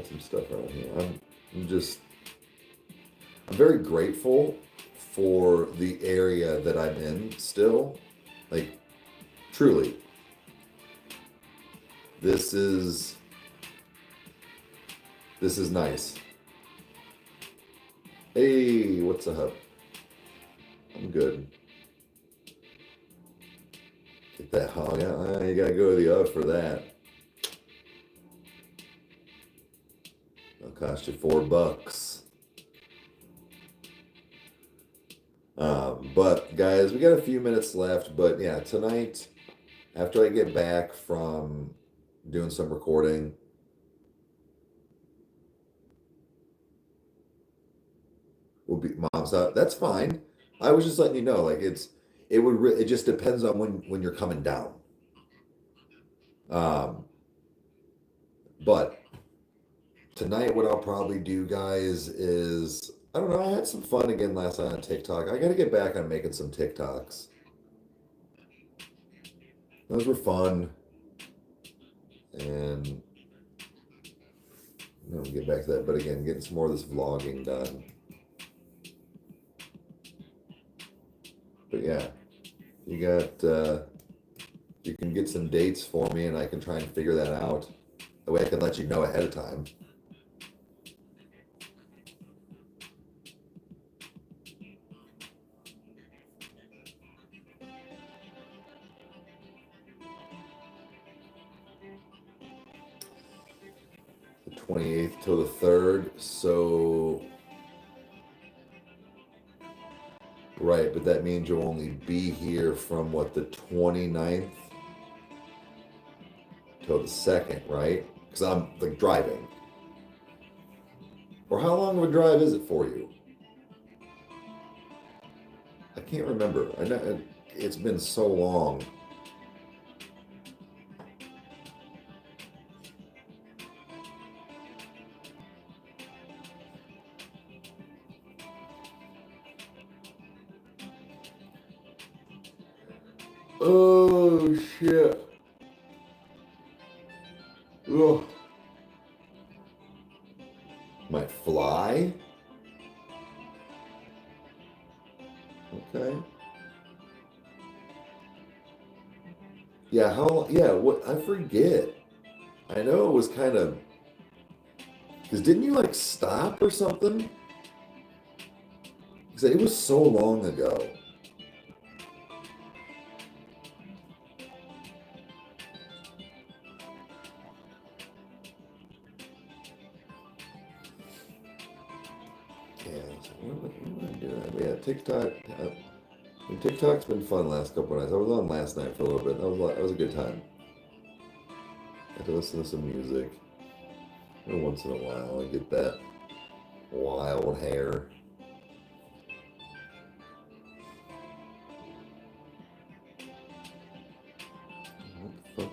some stuff around here. I'm very grateful for the area that I'm in still. Like, truly. This is nice. Hey, what's up? I'm good. Get that hog out. You gotta go to the oven for that. It'll cost you $4. But guys, we got a few minutes left. But yeah, tonight, after I get back from doing some recording, will be Mom's out. That's fine. I was just letting you know, like it just depends on when you're coming down. But tonight, what I'll probably do, guys, is I don't know. I had some fun again last night on TikTok. I got to get back on making some TikToks. Those were fun, and we'll get back to that. But again, getting some more of this vlogging done. But yeah, you can get some dates for me and I can try and figure that out. That way I can let you know ahead of time. The 28th till the 3rd, so... Right, but that means you'll only be here from what, the 29th till the 2nd, right? Because I'm like driving. Or how long of a drive is it for you? I can't remember. I know it's been so long. Oh shit. Ugh. Might fly? Okay. Yeah, what, I forget. I know it was kind of, because didn't you like stop or something? Because it was so long ago. What am I doing? Yeah, TikTok. TikTok's been fun last couple of nights. I was on last night for a little bit. That was a good time. I had to listen to some music. Every once in a while, I get that wild hair. What the fuck?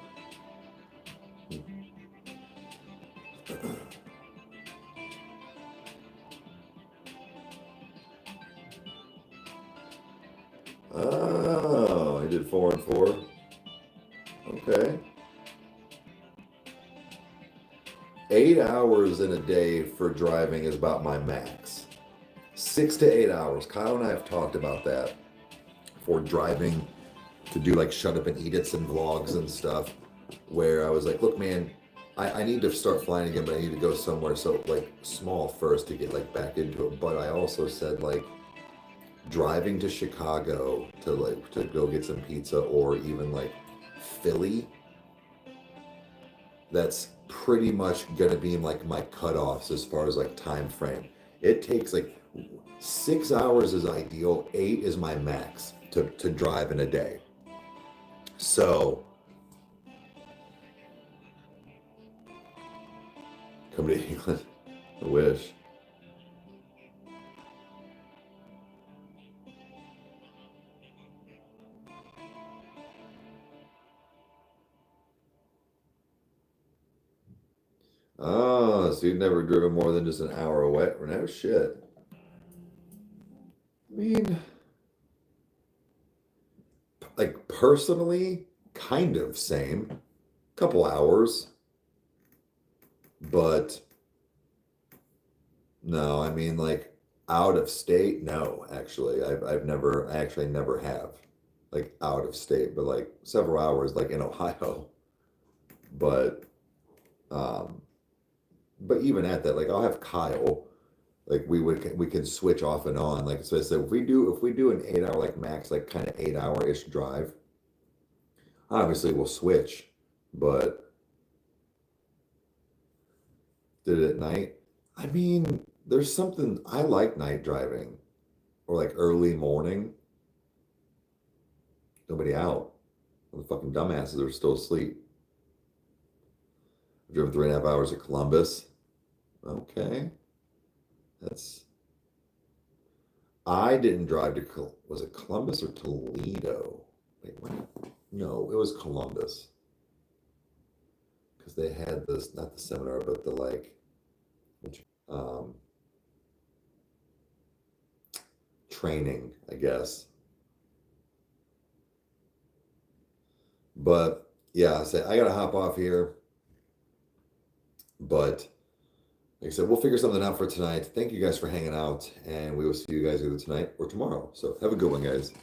Oh, I did 4 and 4. Okay. 8 hours in a day for driving is about my max. 6 to 8 hours. Kyle and I have talked about that for driving to do like shut up and eat it some vlogs and stuff, where I was like, look, man, I need to start flying again, but I need to go somewhere so like small first to get like back into it. But I also said like driving to Chicago to go get some pizza, or even like Philly, that's pretty much gonna be like my cutoffs as far as like time frame. It takes like 6 hours is ideal, 8 is my max to drive in a day. So come to England. I wish. Oh, so you've never driven more than just an hour away? No shit. I mean, like personally, kind of same. Couple hours. But no, I mean like out of state, no, actually. I actually never have. Like out of state, but like several hours like in Ohio. But um but even at that, like I'll have Kyle, like we can switch off and on. Like so I said, if we do an 8 hour like max, like kind of 8 hour-ish drive, obviously we'll switch, but did it at night? I mean, there's something I like night driving or like early morning. Nobody out. The fucking dumbasses are still asleep. I've driven 3.5 hours to Columbus. Okay. That's I didn't drive to was it Columbus or Toledo? Wait, what? No, it was Columbus. Because they had this, not the seminar, but the like um training, I guess. But yeah, I gotta hop off here. But like I said, we'll figure something out for tonight. Thank you guys for hanging out, and we will see you guys either tonight or tomorrow. So have a good one, guys.